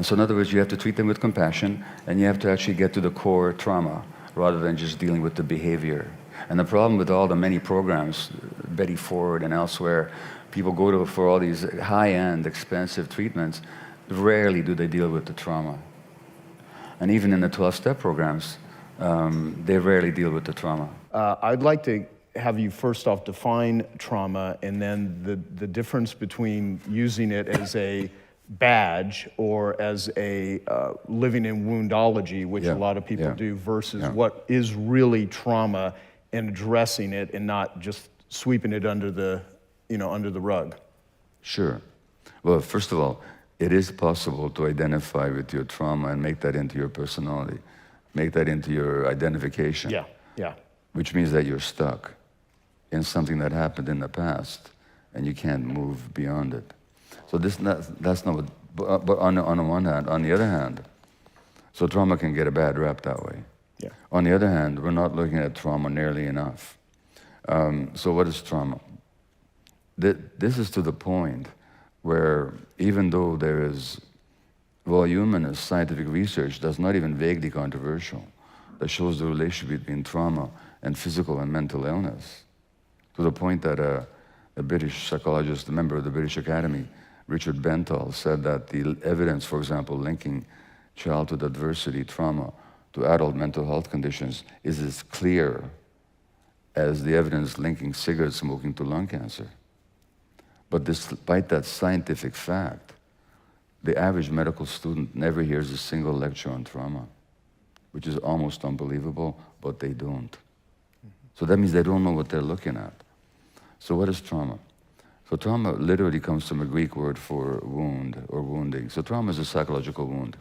And so in other words, you have to treat them with compassion, and you have to actually get to the core trauma, rather than just dealing with the behavior. And the problem with all the many programs, Betty Ford and elsewhere, people go to for all these high-end, expensive treatments, rarely do they deal with the trauma. And even in the 12-step programs, they rarely deal with the trauma. I'd like to have you first off define trauma, and then the difference between using it as a badge or as a living in woundology, which a lot of people do, versus what is really trauma, and addressing it and not just sweeping it under the, under the rug. Sure. Well, first of all, it is possible to identify with your trauma and make that into your personality, make that into your identification. Yeah. Which means that you're stuck in something that happened in the past and you can't move beyond it. So that's not what, but on the one hand, on the other hand, so trauma can get a bad rap that way. Yeah. On the other hand, we're not looking at trauma nearly enough. So what is trauma? This is to the point where even though there is voluminous scientific research that's not even vaguely controversial, that shows the relationship between trauma and physical and mental illness, to the point that a British psychologist, a member of the British Academy, Richard Bentall, said that the evidence, for example, linking childhood adversity, trauma, to adult mental health conditions is as clear as the evidence linking cigarette smoking to lung cancer. But despite that scientific fact, the average medical student never hears a single lecture on trauma, which is almost unbelievable, but they don't. So that means they don't know what they're looking at. So what is trauma? So trauma literally comes from a Greek word for wound or wounding. So trauma is a psychological wound.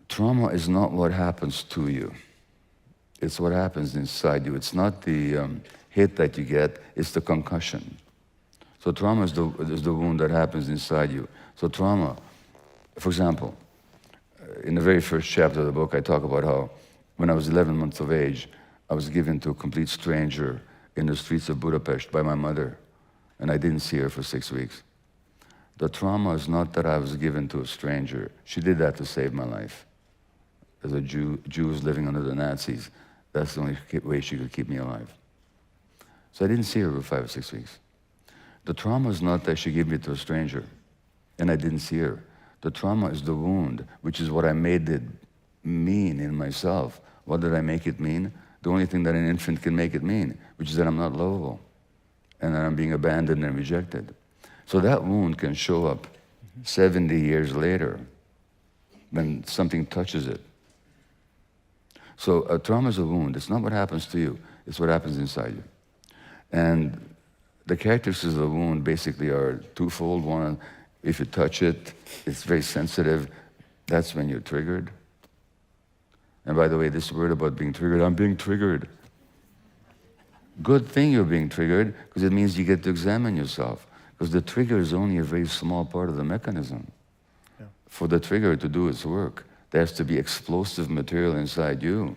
Trauma is not what happens to you. It's what happens inside you. It's not the hit that you get, it's the concussion. So trauma is the wound that happens inside you. So trauma, for example, in the very first chapter of the book, I talk about how when I was 11 months of age, I was given to a complete stranger in the streets of Budapest by my mother, and I didn't see her for 6 weeks. The trauma is not that I was given to a stranger. She did that to save my life. As a Jews living under the Nazis, that's the only way she could keep me alive. So I didn't see her for 5 or 6 weeks. The trauma is not that she gave me to a stranger, and I didn't see her. The trauma is the wound, which is what I made it mean in myself. What did I make it mean? The only thing that an infant can make it mean, which is that I'm not lovable, and that I'm being abandoned and rejected. So that wound can show up 70 years later when something touches it. So a trauma is a wound. It's not what happens to you, it's what happens inside you. And the characteristics of the wound basically are twofold. One, if you touch it, it's very sensitive. That's when you're triggered. And by the way, this word about being triggered, I'm being triggered. Good thing you're being triggered, because it means you get to examine yourself. Because the trigger is only a very small part of the mechanism. Yeah. For the trigger to do its work, there has to be explosive material inside you.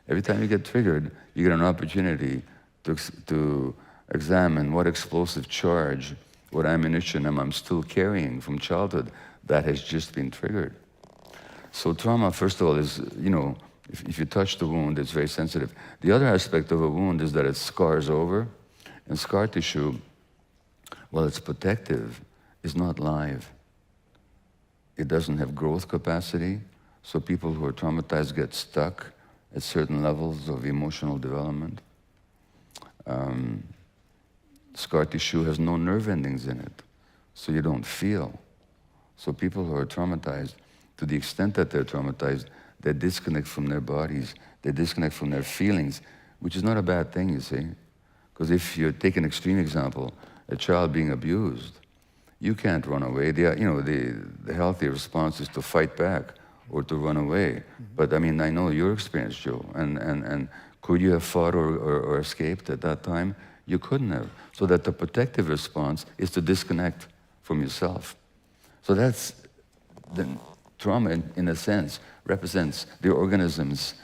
Every time you get triggered, you get an opportunity to examine what explosive charge, what ammunition I'm still carrying from childhood that has just been triggered. So trauma, first of all, is, if you touch the wound, it's very sensitive. The other aspect of a wound is that it scars over. And scar tissue, while it's protective, is not live. It doesn't have growth capacity, so people who are traumatized get stuck at certain levels of emotional development. Scar tissue has no nerve endings in it, so you don't feel. So people who are traumatized, to the extent that they're traumatized, they disconnect from their bodies, they disconnect from their feelings, which is not a bad thing, you see. Because if you take an extreme example, a child being abused, you can't run away. The healthy response is to fight back or to run away. Mm-hmm. But I mean, I know your experience, Joe, and could you have fought or escaped at that time? You couldn't have. So that the protective response is to disconnect from yourself. So that's the trauma, in a sense, represents the organism's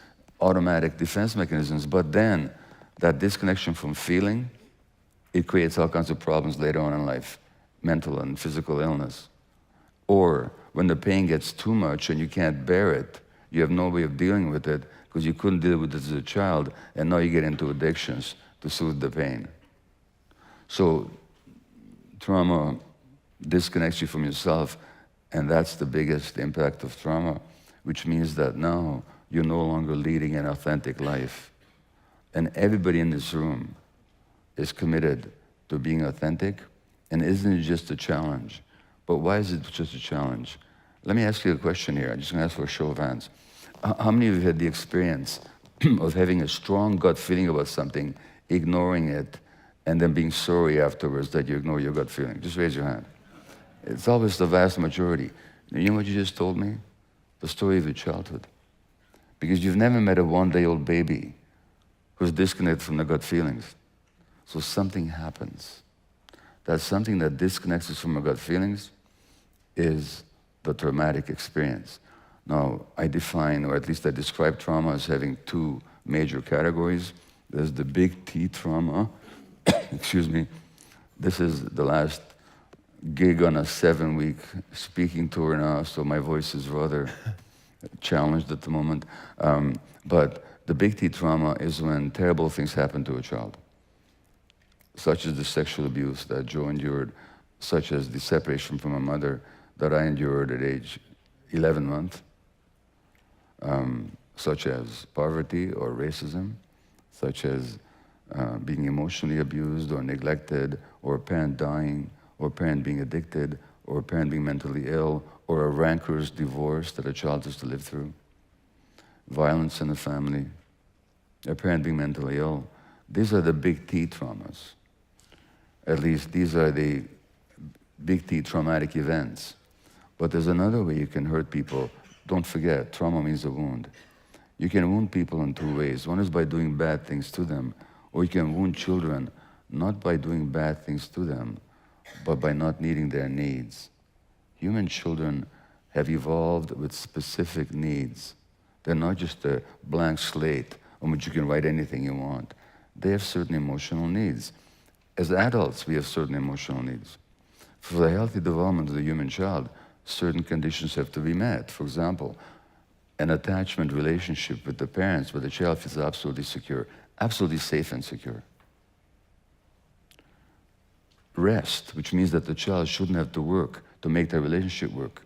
automatic defense mechanisms, but then that disconnection from feeling, it creates all kinds of problems later on in life mental and physical illness. Or when the pain gets too much and you can't bear it, you have no way of dealing with it because you couldn't deal with it as a child, and now you get into addictions to soothe the pain. So trauma disconnects you from yourself, and that's the biggest impact of trauma, which means that now you're no longer leading an authentic life. And everybody in this room is committed to being authentic, and isn't it just a challenge? But why is it just a challenge? Let me ask you a question here. I'm just going to ask for a show of hands. How many of you had the experience of having a strong gut feeling about something, ignoring it, and then being sorry afterwards that you ignore your gut feeling? Just raise your hand. It's always the vast majority. You know what you just told me? The story of your childhood. Because you've never met a one-day-old baby who's disconnected from the gut feelings. So something happens. That something that disconnects us from our gut feelings is the traumatic experience. Now, I define, or at least I describe trauma as having two major categories. There's the big T trauma. Excuse me. This is the last gig on a 7-week speaking tour now, so my voice is rather challenged at the moment. But the big T trauma is when terrible things happen to a child, such as the sexual abuse that Joe endured, such as the separation from a mother that I endured at age 11 months, such as poverty or racism, such as being emotionally abused or neglected, or a parent dying, or a parent being addicted, or a parent being mentally ill, or a rancorous divorce that a child has to live through, violence in the family, a parent being mentally ill. These are the big T traumas. At least these are the big T traumatic events. But there's another way you can hurt people. Don't forget, trauma means a wound. You can wound people in two ways. One is by doing bad things to them, or you can wound children not by doing bad things to them, but by not meeting their needs. Human children have evolved with specific needs. They're not just a blank slate on which you can write anything you want. They have certain emotional needs. As adults, we have certain emotional needs. For the healthy development of the human child, certain conditions have to be met. For example, an attachment relationship with the parents where the child feels absolutely secure, absolutely safe and secure. Rest, which means that the child shouldn't have to work to make their relationship work.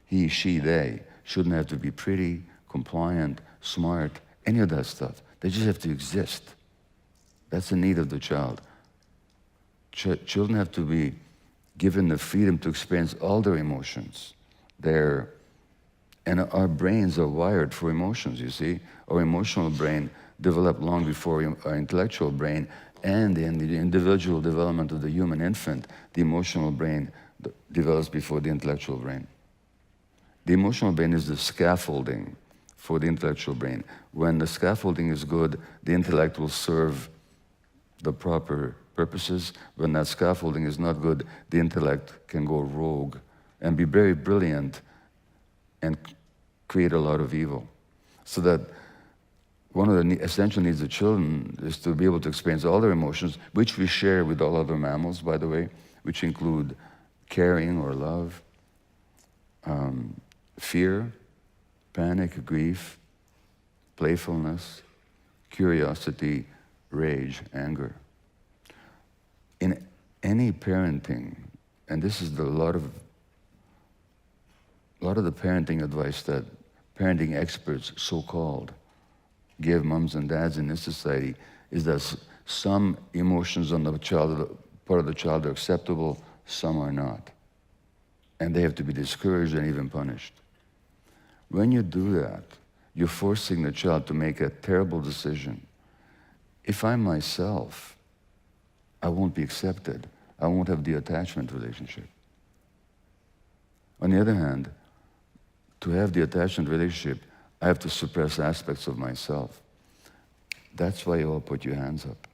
He, she, they shouldn't have to be pretty, compliant, smart, any of that stuff. They just have to exist. That's the need of the child. Children have to be given the freedom to experience all their emotions. And our brains are wired for emotions, you see. Our emotional brain developed long before our intellectual brain, and in the individual development of the human infant, the emotional brain develops before the intellectual brain. The emotional brain is the scaffolding for the intellectual brain. When the scaffolding is good, the intellect will serve the proper purposes. When that scaffolding is not good, the intellect can go rogue and be very brilliant and create a lot of evil. So that one of the essential needs of children is to be able to experience all their emotions, which we share with all other mammals, by the way, which include caring or love, fear, panic, grief, playfulness, curiosity, rage, anger. In any parenting, and this is a lot of the parenting advice that parenting experts, so-called, give moms and dads in this society, is that some emotions on the child, part of the child, are acceptable, some are not. And they have to be discouraged and even punished. When you do that, you're forcing the child to make a terrible decision. If I'm myself, I won't be accepted. I won't have the attachment relationship. On the other hand, to have the attachment relationship, I have to suppress aspects of myself. That's why you all put your hands up.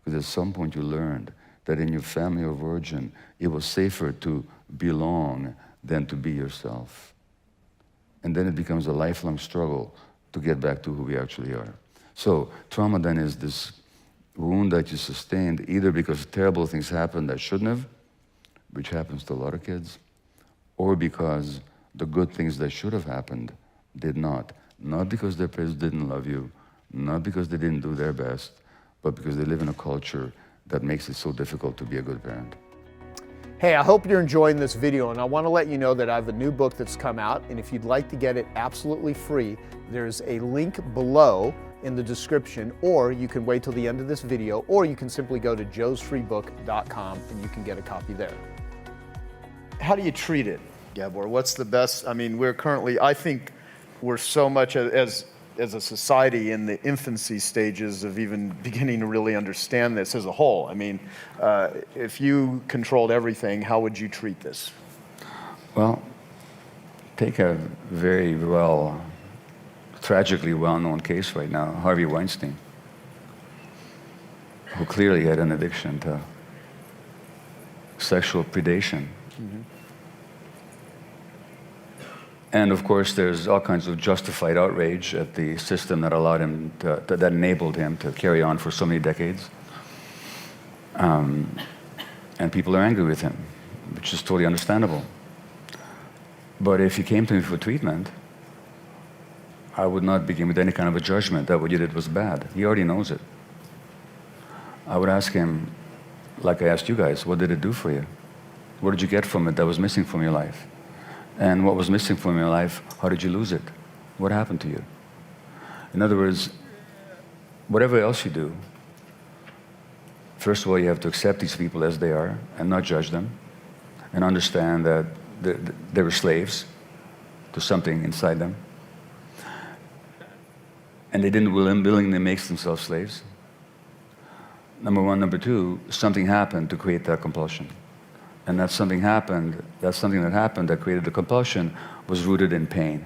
Because at some point you learned that in your family of origin, it was safer to belong than to be yourself. And then it becomes a lifelong struggle to get back to who we actually are. So trauma then is this wound that you sustained either because terrible things happened that shouldn't have, which happens to a lot of kids, or because the good things that should have happened did not. Not because their parents didn't love you, not because they didn't do their best, but because they live in a culture that makes it so difficult to be a good parent. Hey, I hope you're enjoying this video, and I want to let you know that I have a new book that's come out, and if you'd like to get it absolutely free, there's a link below in the description, or you can wait till the end of this video, or you can simply go to joesfreebook.com and you can get a copy there. How do you treat it, Gabor? What's the best? I mean, we're currently, I think we're so much as a society in the infancy stages of even beginning to really understand this as a whole. I mean, if you controlled everything, how would you treat this? Well, take a very tragically well-known case right now, Harvey Weinstein, who clearly had an addiction to sexual predation. Mm-hmm. And of course, there's all kinds of justified outrage at the system that allowed him that enabled him to carry on for so many decades. And people are angry with him, which is totally understandable. But if he came to me for treatment, I would not begin with any kind of a judgment that what you did was bad. He already knows it. I would ask him, like I asked you guys, what did it do for you? What did you get from it that was missing from your life? And what was missing from your life, how did you lose it? What happened to you? In other words, whatever else you do, first of all, you have to accept these people as they are and not judge them, and understand that they were slaves to something inside them. And they didn't willingly make themselves slaves. Number one. Number two, something happened to create that compulsion. And that something that happened that created the compulsion was rooted in pain.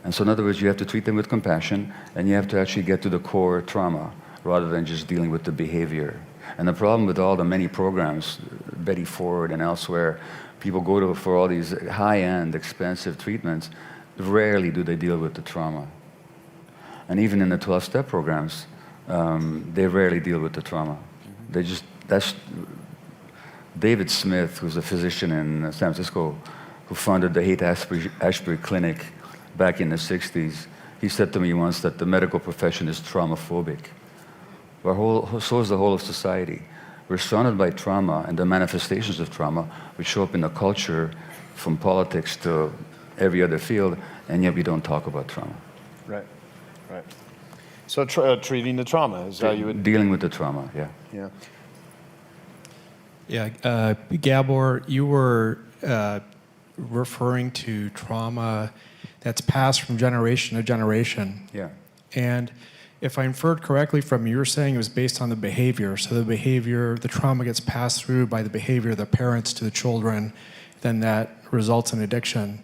And so in other words, you have to treat them with compassion, and you have to actually get to the core trauma rather than just dealing with the behavior. And the problem with all the many programs, Betty Ford and elsewhere, people go to for all these high-end, expensive treatments, rarely do they deal with the trauma. And even in the 12-step programs, they rarely deal with the trauma. They just, that's David Smith, who's a physician in San Francisco, who founded the Haight-Ashbury Clinic back in the 60s. He said to me once that the medical profession is traumaphobic. So is the whole of society. We're surrounded by trauma and the manifestations of trauma, which show up in the culture, from politics to every other field, and yet we don't talk about trauma. Right. Right. So treating the trauma is how you would... Dealing with the trauma, yeah. Yeah. Yeah, Gabor, you were referring to trauma that's passed from generation to generation. Yeah. And if I inferred correctly from you were saying it was based on the behavior. So the behavior, the trauma gets passed through by the behavior of the parents to the children, then that results in addiction.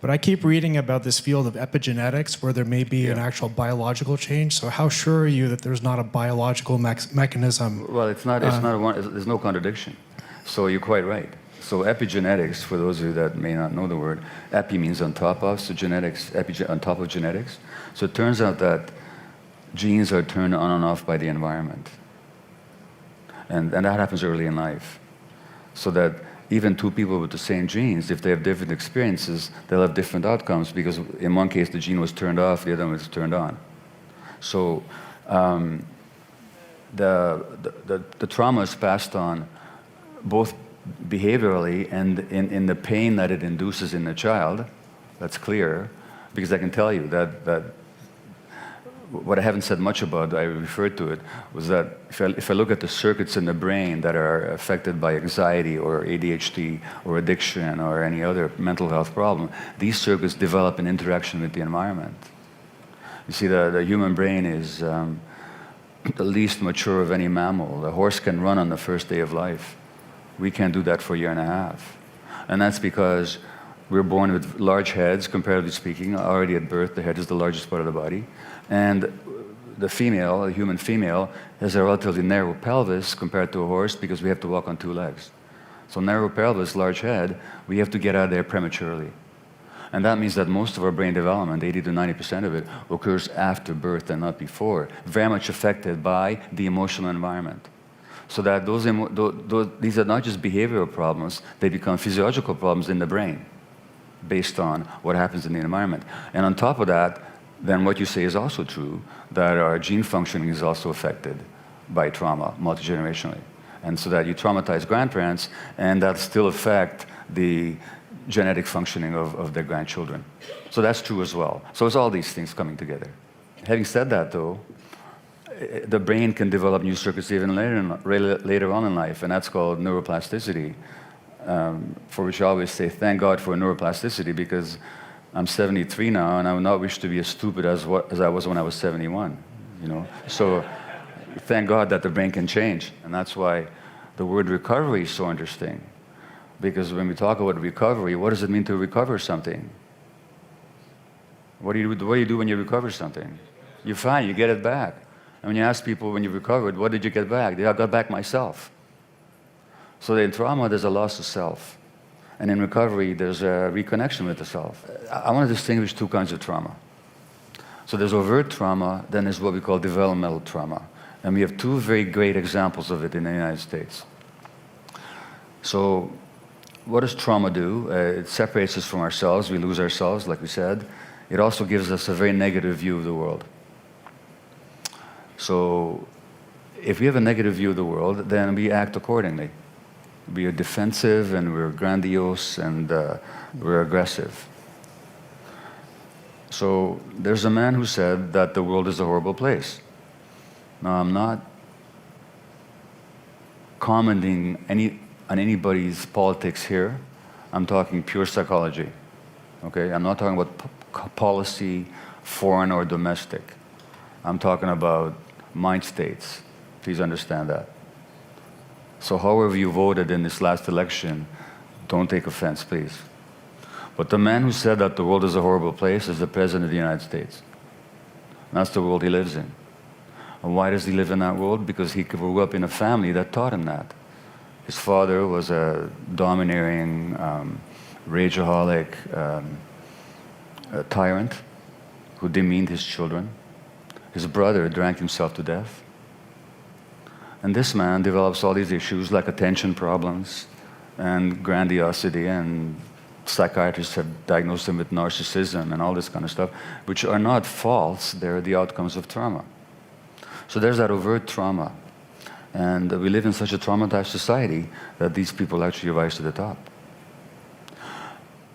But I keep reading about this field of epigenetics where there may be an actual biological change. So how sure are you that there's not a biological mechanism? Well, there's no contradiction. So you're quite right. So epigenetics, for those of you that may not know the word, epi means on top of, so genetics, on top of genetics. So it turns out that genes are turned on and off by the environment. And that happens early in life. So that even two people with the same genes, if they have different experiences, they'll have different outcomes, because in one case the gene was turned off, the other one was turned on. So the trauma is passed on both behaviorally and in the pain that it induces in the child. That's clear, because I can tell you that what I haven't said much about, I referred to it, was that if I look at the circuits in the brain that are affected by anxiety or ADHD or addiction or any other mental health problem, these circuits develop in interaction with the environment. You see, the human brain is the least mature of any mammal. The horse can run on the first day of life. We can't do that for a year and a half. And that's because we're born with large heads, comparatively speaking. Already at birth, the head is the largest part of the body. And the female, the human female, has a relatively narrow pelvis compared to a horse, because we have to walk on two legs. So narrow pelvis, large head, we have to get out of there prematurely. And that means that most of our brain development, 80 to 90% of it, occurs after birth and not before, very much affected by the emotional environment. So that these are not just behavioral problems, they become physiological problems in the brain based on what happens in the environment. And on top of that, then what you say is also true, that our gene functioning is also affected by trauma, multigenerationally. And so that you traumatize grandparents, and that still affect the genetic functioning of their grandchildren. So that's true as well. So it's all these things coming together. Having said that, though, the brain can develop new circuits even later on in life, and that's called neuroplasticity, for which I always say, thank God for neuroplasticity, because I'm 73 now, and I would not wish to be as stupid as I was when I was 71, you know? So thank God that the brain can change, and that's why the word recovery is so interesting, because when we talk about recovery, what does it mean to recover something? What do you do when you recover something? You're fine, you get it back. And when you ask people when you recovered, what did you get back? I got back myself. So in trauma, there's a loss of self. And in recovery, there's a reconnection with the self. I want to distinguish two kinds of trauma. So there's overt trauma, then there's what we call developmental trauma. And we have two very great examples of it in the United States. So what does trauma do? It separates us from ourselves. We lose ourselves, like we said. It also gives us a very negative view of the world. So if we have a negative view of the world, then we act accordingly. We are defensive, and we're grandiose, and we're aggressive. So there's a man who said that the world is a horrible place. Now, I'm not commenting on anybody's politics here. I'm talking pure psychology. Okay? I'm not talking about policy, foreign or domestic. I'm talking about mind states. Please understand that. So however you voted in this last election, don't take offense, please. But the man who said that the world is a horrible place is the President of the United States. And that's the world he lives in. And why does he live in that world? Because he grew up in a family that taught him that. His father was a domineering, rageaholic a tyrant who demeaned his children. His brother drank himself to death. And this man develops all these issues like attention problems and grandiosity, and psychiatrists have diagnosed him with narcissism and all this kind of stuff, which are not faults, they're the outcomes of trauma. So there's that overt trauma. And we live in such a traumatized society that these people actually rise to the top.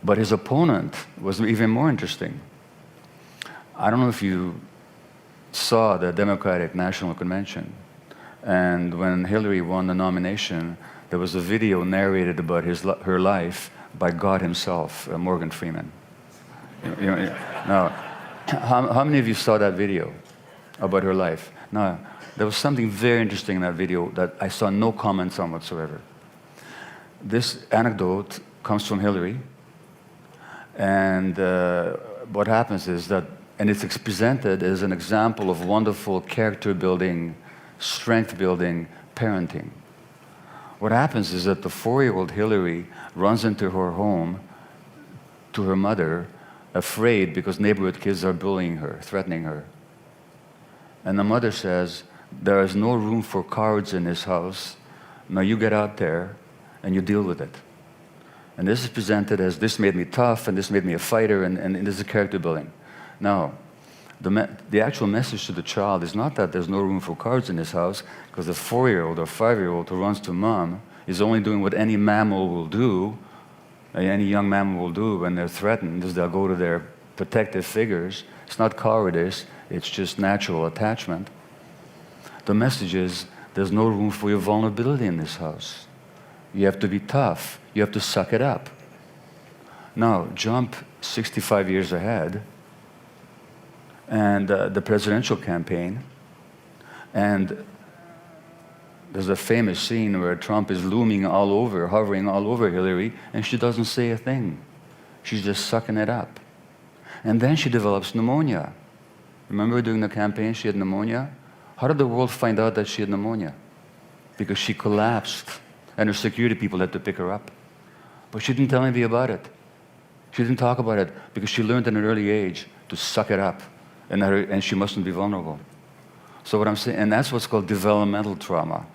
But his opponent was even more interesting. I don't know if you saw the Democratic National Convention, and when Hillary won the nomination, there was a video narrated about her life by God himself, Morgan Freeman. Now, how many of you saw that video about her life? Now, there was something very interesting in that video that I saw no comments on whatsoever. This anecdote comes from Hillary, and what happens is that, and it's presented as an example of wonderful character building, strength building, parenting. What happens is that the 4-year-old Hillary runs into her home to her mother, afraid because neighborhood kids are bullying her, threatening her. And the mother says, "There is no room for cowards in this house. Now you get out there and you deal with it." And this is presented as, this made me tough, and this made me a fighter, and this is character building. Now, the actual message to the child is not that there's no room for cowards in this house, because the 4-year-old or 5-year-old who runs to mom is only doing what any mammal will do, any young mammal will do when they're threatened, is they'll go to their protective figures. It's not cowardice, it's just natural attachment. The message is, there's no room for your vulnerability in this house. You have to be tough. You have to suck it up. Now, jump 65 years ahead, and the presidential campaign, and there's a famous scene where Trump is looming all over, hovering all over Hillary, and she doesn't say a thing. She's just sucking it up. And then she develops pneumonia. Remember during the campaign she had pneumonia? How did the world find out that she had pneumonia? Because she collapsed, and her security people had to pick her up. But she didn't tell anybody about it. She didn't talk about it because she learned at an early age to suck it up, and she mustn't be vulnerable. So what I'm saying, and that's what's called developmental trauma.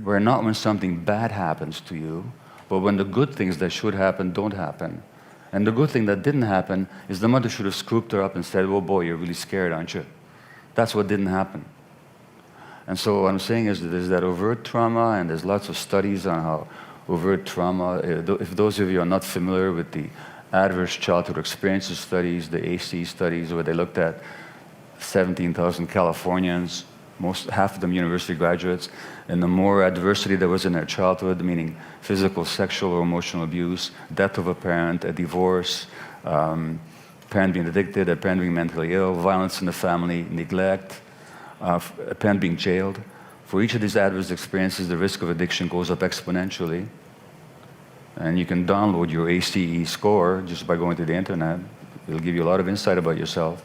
Where not when something bad happens to you, but when the good things that should happen don't happen. And the good thing that didn't happen is the mother should have scooped her up and said, "Oh boy, you're really scared, aren't you?" That's what didn't happen. And so what I'm saying is that there's that overt trauma, and there's lots of studies on how overt trauma, if those of you are not familiar with the adverse childhood experiences studies, the AC studies, where they looked at 17,000 Californians, half of them university graduates, and the more adversity there was in their childhood, meaning physical, sexual, or emotional abuse, death of a parent, a divorce, parent being addicted, a parent being mentally ill, violence in the family, neglect, a parent being jailed. For each of these adverse experiences, the risk of addiction goes up exponentially. And you can download your ACE score just by going to the internet. It'll give you a lot of insight about yourself.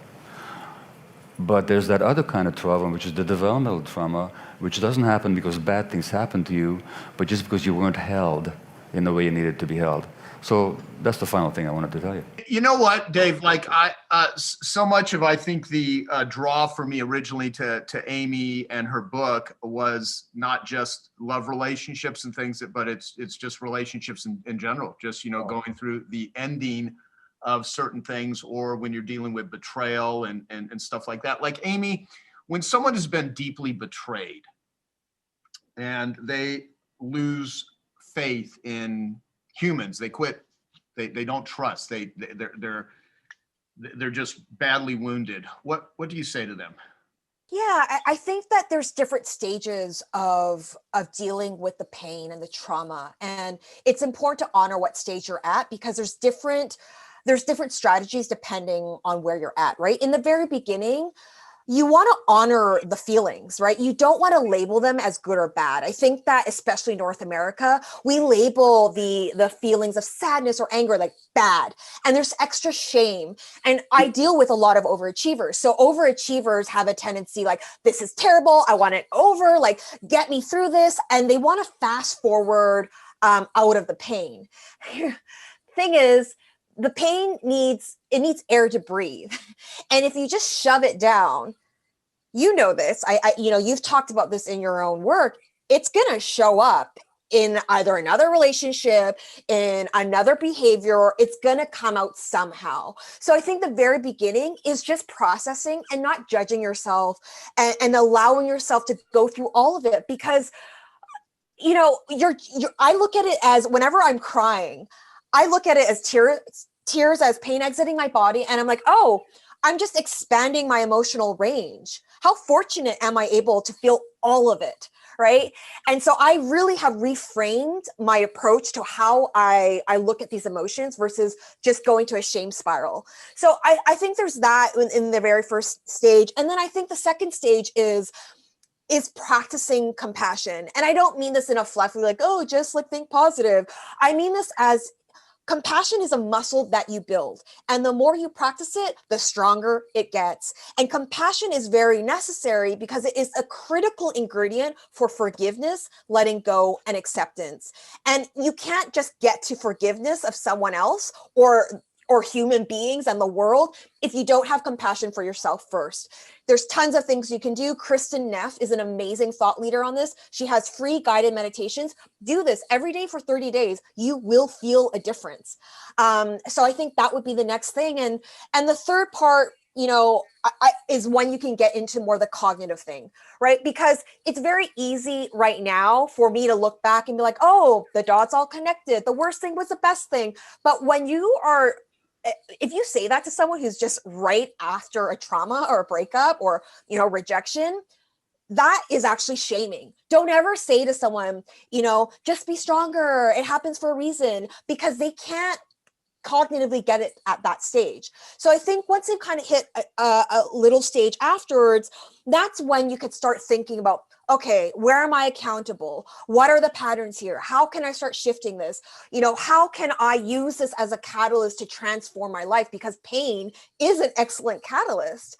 But there's that other kind of trauma, which is the developmental trauma, which doesn't happen because bad things happen to you, but just because you weren't held in the way you needed to be held. So that's the final thing I wanted to tell you. You know what, Dave? Like so much of I think the draw for me originally to Amy and her book was not just love relationships and things, but it's just relationships in general. Just going through the ending of certain things, or when you're dealing with betrayal and stuff like that. Like Amy, when someone has been deeply betrayed and they lose faith in humans, they quit, they don't trust, they're just badly wounded. What do you say to them? Yeah, I think that there's different stages of dealing with the pain and the trauma, and it's important to honor what stage you're at, because there's different strategies depending on where you're at, right? In the very beginning, you want to honor the feelings, right? You don't want to label them as good or bad. I think that especially in North America, we label the feelings of sadness or anger like bad, and there's extra shame. And I deal with a lot of overachievers. So overachievers have a tendency like, this is terrible, I want it over, like get me through this. And they want to fast forward out of the pain. Thing is, the pain needs air to breathe. And if you just shove it down, this, you've talked about this in your own work, it's going to show up in either another relationship, in another behavior, it's going to come out somehow. So I think the very beginning is just processing and not judging yourself, and allowing yourself to go through all of it, because, I look at it as, whenever I'm crying, I look at it as tears as pain exiting my body. And I'm like, oh, I'm just expanding my emotional range. How fortunate am I able to feel all of it, right? And so I really have reframed my approach to how I look at these emotions versus just going to a shame spiral. So I think there's that in the very first stage. And then I think the second stage is practicing compassion. And I don't mean this in a fluffy, like, oh, just like think positive. I mean this as, compassion is a muscle that you build. And the more you practice it, the stronger it gets. And compassion is very necessary because it is a critical ingredient for forgiveness, letting go, and acceptance. And you can't just get to forgiveness of someone else or human beings and the world if you don't have compassion for yourself first. There's tons of things you can do. Kristen Neff is an amazing thought leader on this. She has free guided meditations. Do this every day for 30 days. You will feel a difference. So I think that would be the next thing. And the third part, is when you can get into more the cognitive thing, right? Because it's very easy right now for me to look back and be like, oh, the dots all connected. The worst thing was the best thing. But when if you say that to someone who's just right after a trauma or a breakup or, rejection, that is actually shaming. Don't ever say to someone, just be stronger. It happens for a reason, because they can't cognitively get it at that stage. So I think once they've kind of hit a little stage afterwards, that's when you could start thinking about, okay, where am I accountable? What are the patterns here? How can I start shifting this? How can I use this as a catalyst to transform my life? Because pain is an excellent catalyst.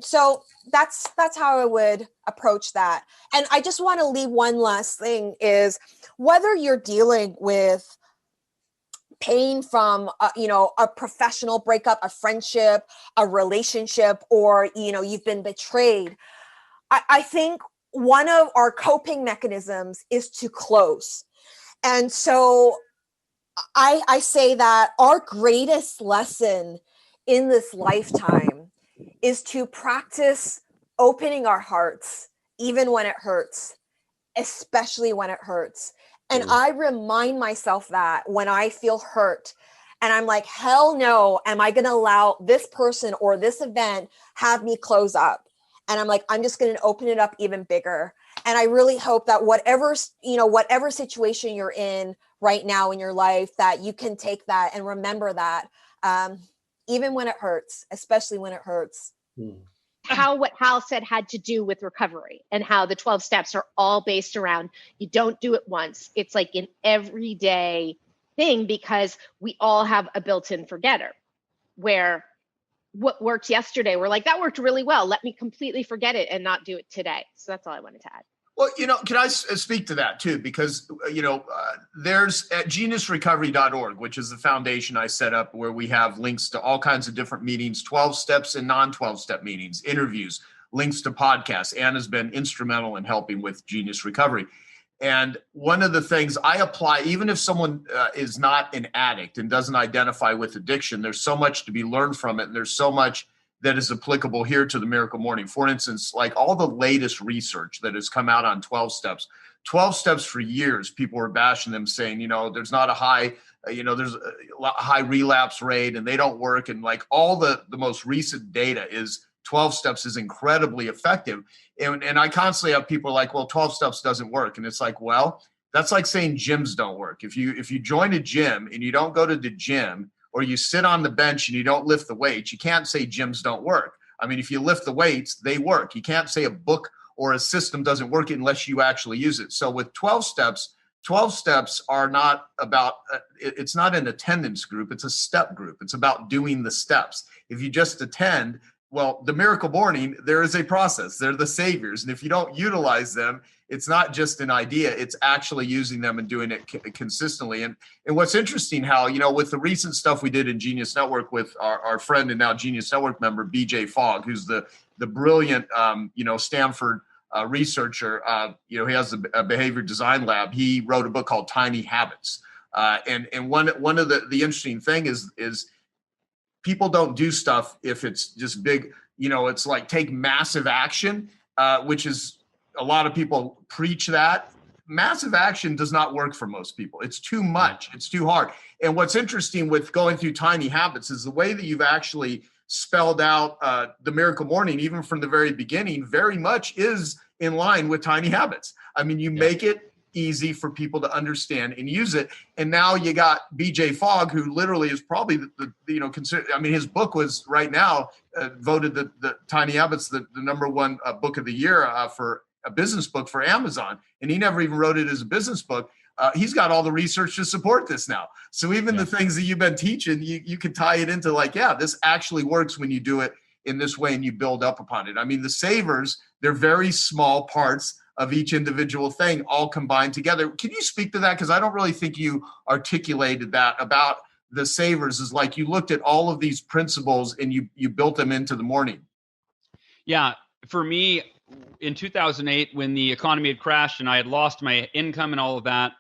So that's how I would approach that. And I just want to leave one last thing is, whether you're dealing with pain from a professional breakup, a friendship, a relationship, or you've been betrayed, I think one of our coping mechanisms is to close. And so I say that our greatest lesson in this lifetime is to practice opening our hearts, even when it hurts, especially when it hurts. And I remind myself that when I feel hurt and I'm like, hell no, am I going to allow this person or this event have me close up? And I'm like, I'm just going to open it up even bigger. And I really hope that whatever situation you're in right now in your life, that you can take that and remember that, even when it hurts, especially when it hurts. How what Hal said had to do with recovery, and how the 12 steps are all based around, you don't do it once. It's like an everyday thing, because we all have a built-in forgetter, where what worked yesterday, we're like, that worked really well, let me completely forget it and not do it today. So that's all I wanted to add. Well, can I speak to that too? Because, there's at geniusrecovery.org, which is the foundation I set up, where we have links to all kinds of different meetings, 12 steps and non-12 step meetings, interviews, links to podcasts. Anna's been instrumental in helping with Genius Recovery. And one of the things I apply, even if someone is not an addict and doesn't identify with addiction, there's so much to be learned from it. And there's so much that is applicable here to the Miracle Morning. For instance, like all the latest research that has come out on 12 steps for years, people were bashing them, saying, there's not a high, there's a high relapse rate and they don't work. And like all the most recent data is 12 steps is incredibly effective. And I constantly have people like, well, 12 steps doesn't work. And it's like, well, that's like saying gyms don't work. If you join a gym and you don't go to the gym, or you sit on the bench and you don't lift the weights, you can't say gyms don't work. I mean, if you lift the weights, they work. You can't say a book or a system doesn't work unless you actually use it. So with 12 steps are not about, it's not an attendance group, it's a step group. It's about doing the steps. If you just attend, well, the Miracle Morning, there is a process. They're the saviors. And if you don't utilize them, it's not just an idea, it's actually using them and doing it consistently. And what's interesting, how, with the recent stuff we did in Genius Network with our friend and now Genius Network member, BJ Fogg, who's the brilliant, Stanford researcher, he has a behavior design lab. He wrote a book called Tiny Habits. And one of the interesting thing is people don't do stuff if it's just big, it's like take massive action, which is, a lot of people preach that. Massive action does not work for most people. It's too much. It's too hard. And what's interesting with going through Tiny Habits is the way that you've actually spelled out the Miracle Morning, even from the very beginning, very much is in line with Tiny Habits. I mean, you make it easy for people to understand and use it. And now you got BJ Fogg, who literally is probably his book was right now voted the Tiny Habits the number one book of the year for a business book for Amazon. And he never even wrote it as a business book. He's got all the research to support this now. So even the things that you've been teaching, you can tie it into like, this actually works when you do it in this way and you build up upon it. I mean, the savers, they're very small parts of each individual thing all combined together. Can you speak to that? Because I don't really think you articulated that about the savers, is like you looked at all of these principles and you built them into the morning. Yeah, for me, in 2008, when the economy had crashed and I had lost my income and all of that,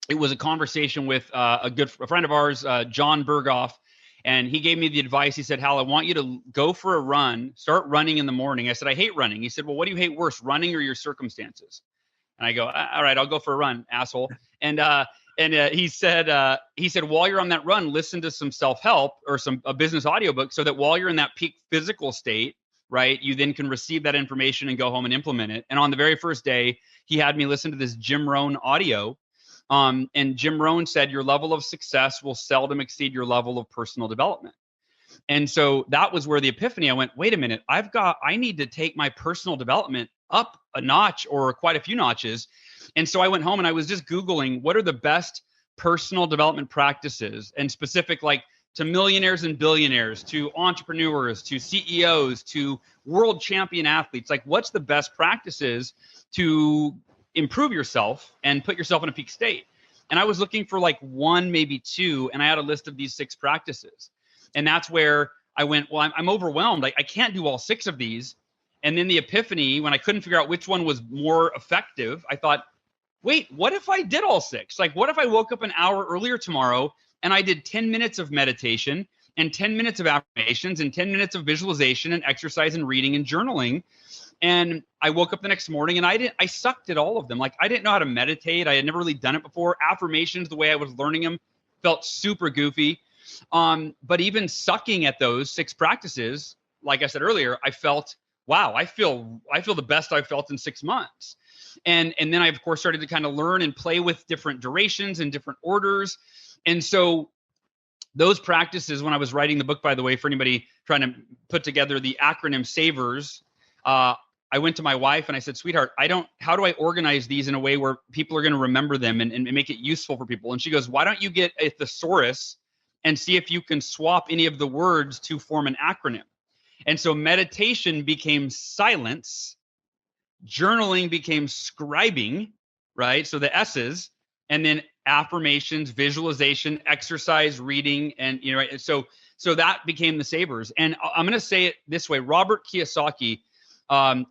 it was a conversation with a friend of ours, John Berghoff, and he gave me the advice. He said, Hal, I want you to go for a run, start running in the morning. I said, I hate running. He said, well, what do you hate worse, running or your circumstances? And I go, all right, I'll go for a run, asshole. And he said, while you're on that run, listen to some self-help or a business audiobook, so that while you're in that peak physical state, right, you then can receive that information and go home and implement it. And on the very first day, he had me listen to this Jim Rohn audio. And Jim Rohn said, your level of success will seldom exceed your level of personal development. And so that was where the epiphany, I went, wait a minute, I need to take my personal development up a notch or quite a few notches. And so I went home and I was just Googling what are the best personal development practices, and specific, like, to millionaires and billionaires, to entrepreneurs, to CEOs, to world champion athletes. Like, what's the best practices to improve yourself and put yourself in a peak state? And I was looking for like one, maybe two, and I had a list of these 6 practices. And that's where I went, well, I'm overwhelmed. I can't do all 6 of these. And then the epiphany, when I couldn't figure out which one was more effective, I thought, wait, what if I did all 6? Like, what if I woke up an hour earlier tomorrow and I did 10 minutes of meditation and 10 minutes of affirmations and 10 minutes of visualization and exercise and reading and journaling. And I woke up the next morning and I sucked at all of them. Like, I didn't know how to meditate. I had never really done it before. Affirmations, the way I was learning them, felt super goofy. But even sucking at those 6 practices, like I said earlier, I felt, wow, I feel the best I've felt in 6 months. And then I, of course, started to kind of learn and play with different durations and different orders. And so those practices, when I was writing the book, by the way, for anybody trying to put together the acronym SAVERS, I went to my wife and I said, sweetheart, how do I organize these in a way where people are going to remember them and make it useful for people? And she goes, why don't you get a thesaurus and see if you can swap any of the words to form an acronym? And so meditation became silence, journaling became scribing, right? So the S's, and then affirmations, visualization, exercise, reading, and right? So that became the SAVERS. And I'm going to say it this way: Robert Kiyosaki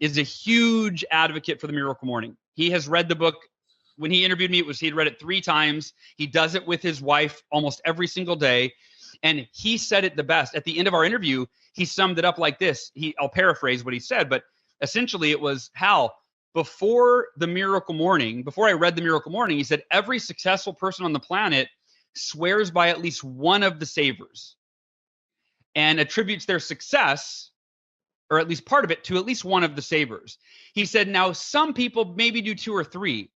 is a huge advocate for the Miracle Morning. He has read the book. When he interviewed me, he'd read it 3 times. He does it with his wife almost every single day. And he said it the best. At the end of our interview, he summed it up like this. I'll paraphrase what he said, but essentially it was, Hal, before I read the Miracle Morning, he said, every successful person on the planet swears by at least one of the SAVERS and attributes their success, or at least part of it, to at least one of the SAVERS. He said, now some people maybe do 2 or 3,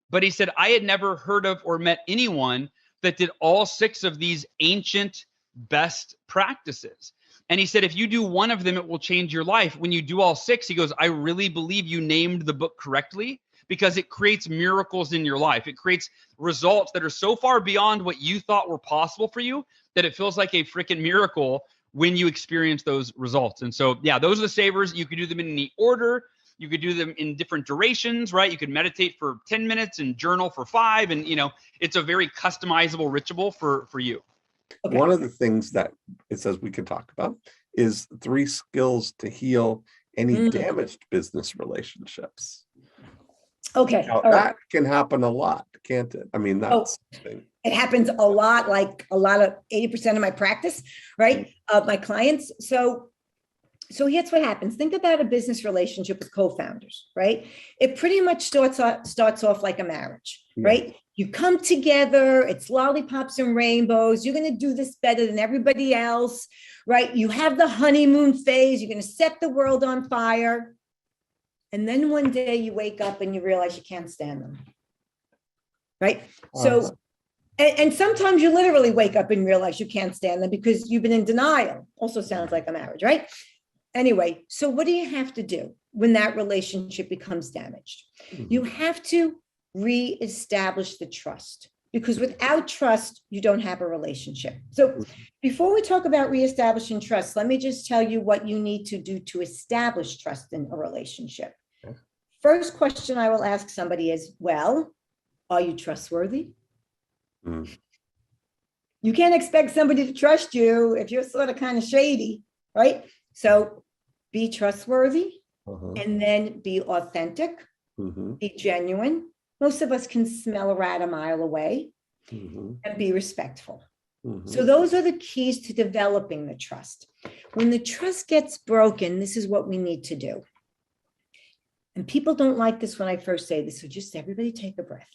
but he said, I had never heard of or met anyone that did all 6 of these ancient best practices. And he said, if you do one of them, it will change your life. When you do all 6, he goes, I really believe you named the book correctly, because it creates miracles in your life. It creates results that are so far beyond what you thought were possible for you that it feels like a freaking miracle when you experience those results. And so, yeah, those are the SAVERS. You could do them in any order. You could do them in different durations, right? You could meditate for 10 minutes and journal for 5. And, it's a very customizable ritual for you. Okay. One of the things that it says we can talk about is 3 skills to heal any damaged business relationships. Okay. Now, that can happen a lot, can't it? I mean, that's the thing. It happens a lot, like a lot of 80% of my practice, right? Of my clients. So here's what happens. Think about a business relationship with co-founders, right? It pretty much starts off like a marriage, right? You come together, it's lollipops and rainbows. You're going to do this better than everybody else, right? You have the honeymoon phase. You're going to set the world on fire. And then one day you wake up and you realize you can't stand them, right? So, and sometimes you literally wake up and realize you can't stand them because you've been in denial. Also sounds like a marriage, right? Anyway, so what do you have to do when that relationship becomes damaged? You have to reestablish the trust, because without trust, you don't have a relationship. So before we talk about reestablishing trust, let me just tell you what you need to do to establish trust in a relationship. First question I will ask somebody is, well, are you trustworthy? You can't expect somebody to trust you if you're sort of kind of shady, right? So be trustworthy, and then be authentic, be genuine. Most of us can smell a rat a mile away, and be respectful. So those are the keys to developing the trust. When the trust gets broken, this is what we need to do. And people don't like this when I first say this, so just everybody take a breath.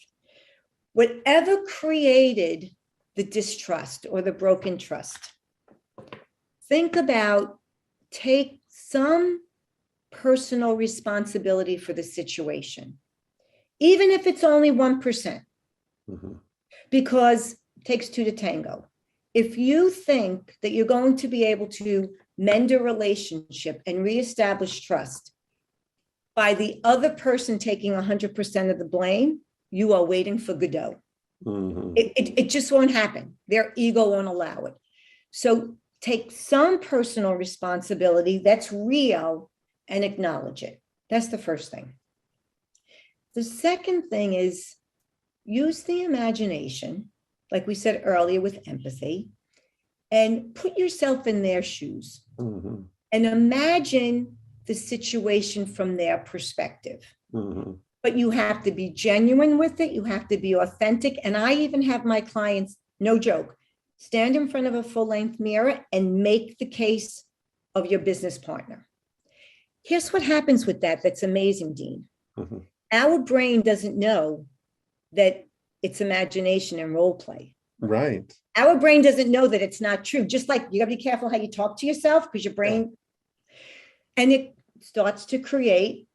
Whatever created the distrust or the broken trust, think about, take some personal responsibility for the situation, even if it's only 1%, because it takes 2 to tango. If you think that you're going to be able to mend a relationship and reestablish trust by the other person taking 100% of the blame, you are waiting for Godot. It just won't happen. Their ego won't allow it. So take some personal responsibility that's real and acknowledge it. That's the first thing. The second thing is use the imagination, like we said earlier, with empathy, and put yourself in their shoes and imagine the situation from their perspective. Mhm. But you have to be genuine with it. You have to be authentic. And I even have my clients, no joke, stand in front of a full-length mirror and make the case of your business partner. Here's what happens with that. That's amazing, Dean. Mhm. Our brain doesn't know that it's imagination and role play. Right. Our brain doesn't know that it's not true. Just like you got to be careful how you talk to yourself, because your brain, and it starts to create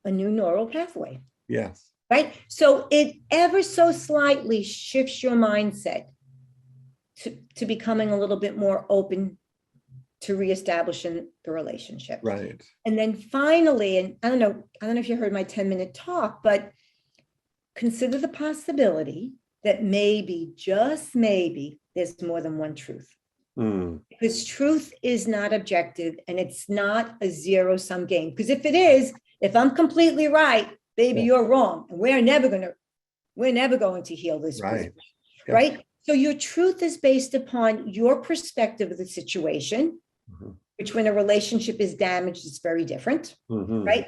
a new neural pathway, Yes. right? So it ever so slightly shifts your mindset to becoming a little bit more open to reestablishing the relationship. Right. And then finally, and I don't know if you heard my 10-minute talk, but consider the possibility that maybe, just maybe, there's more than one truth. Mm. Because truth is not objective and it's not a zero-sum game. Because if it is, if I'm completely right, baby, you're wrong. And we're never going to heal this. Right. Yeah. Right? So your truth is based upon your perspective of the situation, Mhm. which when a relationship is damaged, is very different, Mhm. right?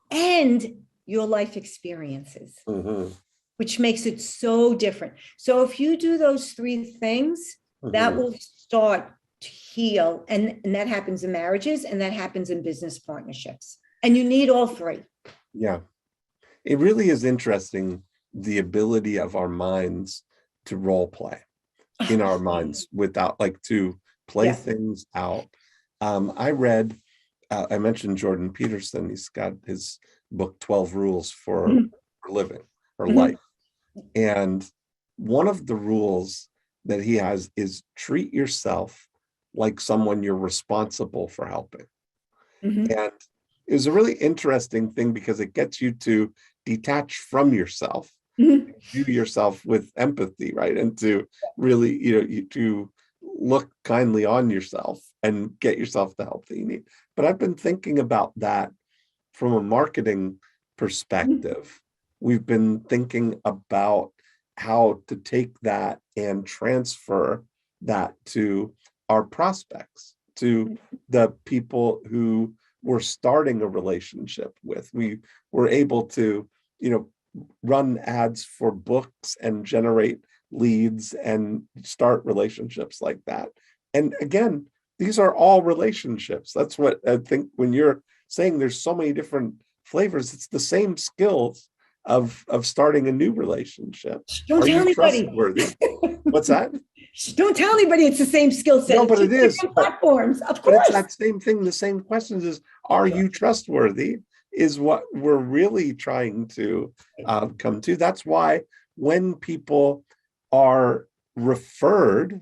And your life experiences, Mhm. which makes it so different. So if you do those three things, that Mhm. will start to heal. And that happens in marriages and that happens in business partnerships. And you need all three. Yeah. It really is interesting, the ability of our minds to role play in our minds without, like, to play Yeah. things out. I read, I mentioned Jordan Peterson. He's got his book, 12 Rules for Mhm. Living or Mhm. Life. And one of the rules that he has is treat yourself like someone you're responsible for helping. Mhm. And it was a really interesting thing because it gets you to detach from yourself, Mhm. view yourself with empathy, right? And to really, to look kindly on yourself and get yourself the help that you need. But I've been thinking about that from a marketing perspective. We've been thinking about how to take that and transfer that to our prospects, to the people who we're starting a relationship with. We were able to, run ads for books and generate leads and start relationships like that. And again, these are all relationships. That's what I think when you're saying there's so many different flavors, it's the same skills of starting a new relationship. Don't Are tell you anybody. trustworthy? What's that? Don't tell anybody it's the same skill set. No, It's but just it is. different platforms, of But it's course. that same thing. The same questions is, are you trustworthy? Is what we're really trying to come to. That's why when people are referred,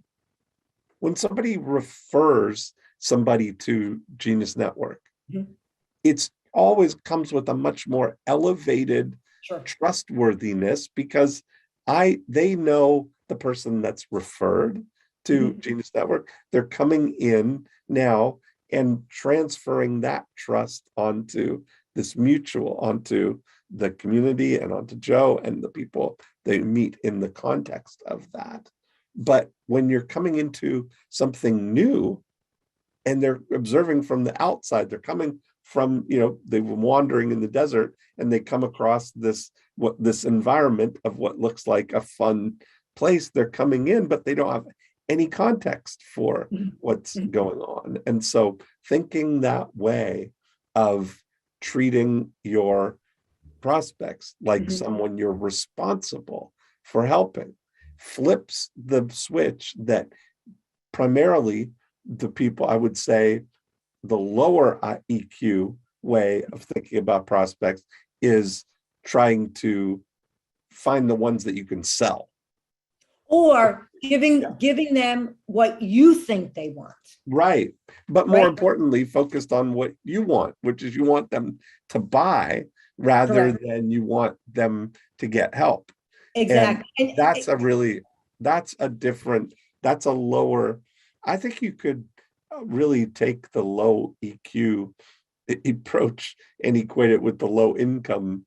when somebody refers somebody to Genius Network, Mhm. it's always comes with a much more elevated Sure. trustworthiness because they know the person that's referred to Genius Network. They're coming in now and transferring that trust onto this mutual, onto the community and onto Joe and the people they meet in the context of that. But when you're coming into something new and they're observing from the outside, they're coming from, they were wandering in the desert and they come across this environment of what looks like a fun place. They're coming in, but they don't have any context for what's going on. And so thinking that way of treating your prospects like someone you're responsible for helping flips the switch that primarily the people, I would say, the lower EQ way of thinking about prospects is trying to find the ones that you can sell. Or giving them what you think they want. Right. But more Right. importantly, focused on what you want, which is you want them to buy rather Correct. than you want them to get help. Exactly. And that's a lower, I think you could really take the low EQ approach and equate it with the low income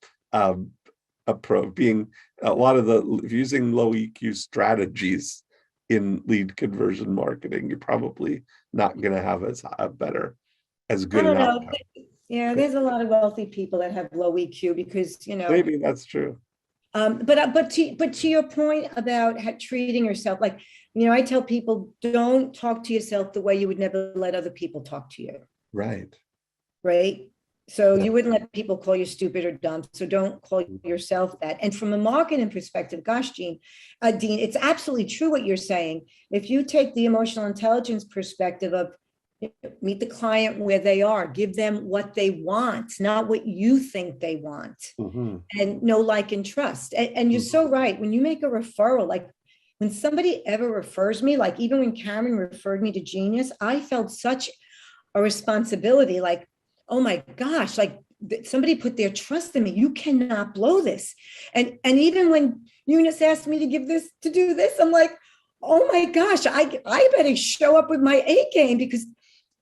approach, being a lot of using low EQ strategies in lead conversion marketing, you're probably not going to have as good I an don't know. outcome. Yeah, there's a lot of wealthy people that have low EQ because, Maybe that's true. but to your point about treating yourself, like, I tell people, don't talk to yourself the way you would never let other people talk to you. Right. Right. So Yeah. you wouldn't let people call you stupid or dumb. So don't call yourself that. And from a marketing perspective, gosh, Dean, it's absolutely true what you're saying. If you take the emotional intelligence perspective of meet the client where they are, give them what they want, not what you think they want, and know, like, and trust. And you're so right. When you make a referral, like when somebody ever refers me, like even when Karen referred me to Genius, I felt such a responsibility, like, oh my gosh, like somebody put their trust in me. You cannot blow this. And even when Eunice asked me to do this, I'm like, oh my gosh, I better show up with my A game, because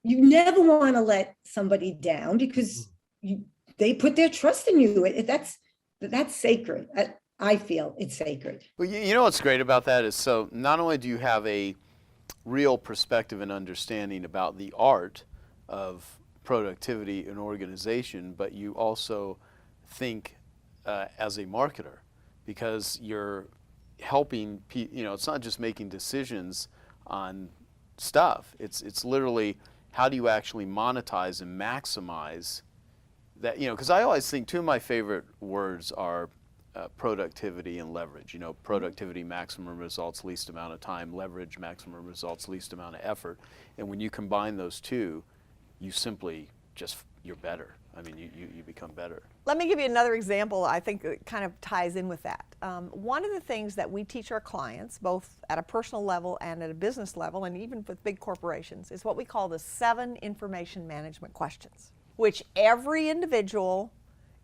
you never want to let somebody down because they put their trust in you. That's sacred. I feel it's sacred. Well, you know what's great about that is, so not only do you have a real perspective and understanding about the art of productivity and organization, but you also think as a marketer, because you're helping it's not just making decisions on stuff. It's literally, how do you actually monetize and maximize that? Because I always think two of my favorite words are productivity and leverage. Productivity, maximum results, least amount of time. Leverage, maximum results, least amount of effort. And when you combine those two, you simply you're better. I mean, you become better. Let me give you another example. I think it kind of ties in with that. One of the things that we teach our clients, both at a personal level and at a business level, and even with big corporations, is what we call the 7 information management questions, which every individual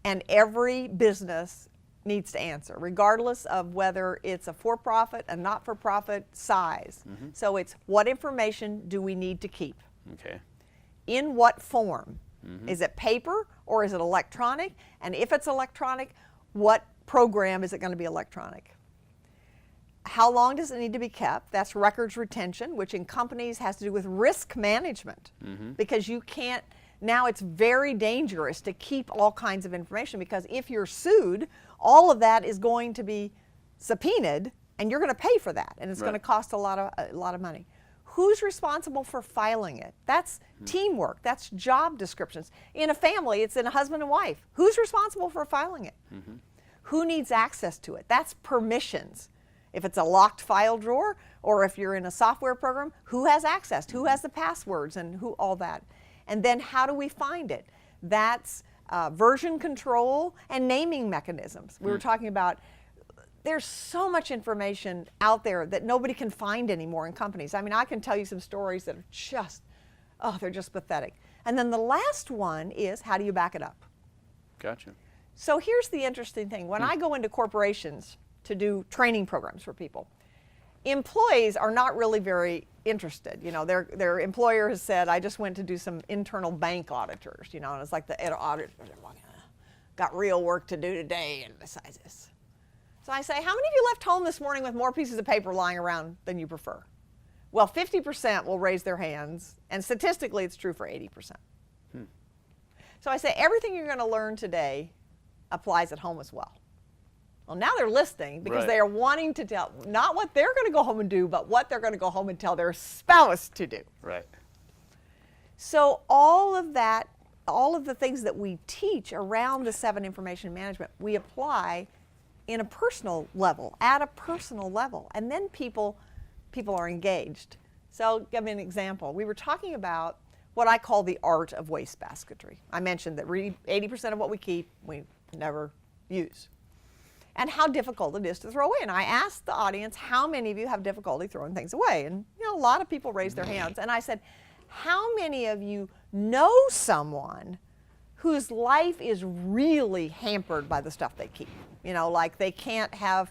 and every business needs to answer, regardless of whether it's a for-profit, a not-for-profit size. So it's, what information do we need to keep? Okay. In what form? Is it paper or is it electronic? And if it's electronic, what program is it going to be electronic? How long does it need to be kept? That's records retention, which in companies has to do with risk management, because you can't, now it's very dangerous to keep all kinds of information, because if you're sued, all of that is going to be subpoenaed and you're going to pay for that, and it's going to cost a lot of money. Who's responsible for filing it? That's teamwork. That's job descriptions. In a family, it's in a husband and wife. Who's responsible for filing it? Who needs access to it? That's permissions. If it's a locked file drawer, or if you're in a software program, who has access? Who has the passwords and all that? And then how do we find it? That's version control and naming mechanisms. We were talking about, there's so much information out there that nobody can find anymore in companies. I mean, I can tell you some stories that are just, they're just pathetic. And then the last one is, how do you back it up? Gotcha. So here's the interesting thing. When I go into corporations to do training programs for people, employees are not really very interested. Their employer has said, I just went to do some internal bank auditors, and it's like the audit, got real work to do today, and besides this. So I say, how many of you left home this morning with more pieces of paper lying around than you prefer? Well, 50% will raise their hands, and statistically it's true for 80%. So I say, everything you're going to learn today applies at home as well. Well, now they're listening, because they are wanting to tell, not what they're going to go home and do, but what they're going to go home and tell their spouse to do. Right. So all of that, all of the things that we teach around the 7 information management, we apply in a personal level, at a personal level, and then people are engaged. So give me an example. We were talking about what I call the art of wastebasketry. I mentioned that 80% of what we keep, we never use, and how difficult it is to throw away. And I asked the audience, how many of you have difficulty throwing things away? And a lot of people raised their hands. And I said, how many of you know someone whose life is really hampered by the stuff they keep? Like they can't have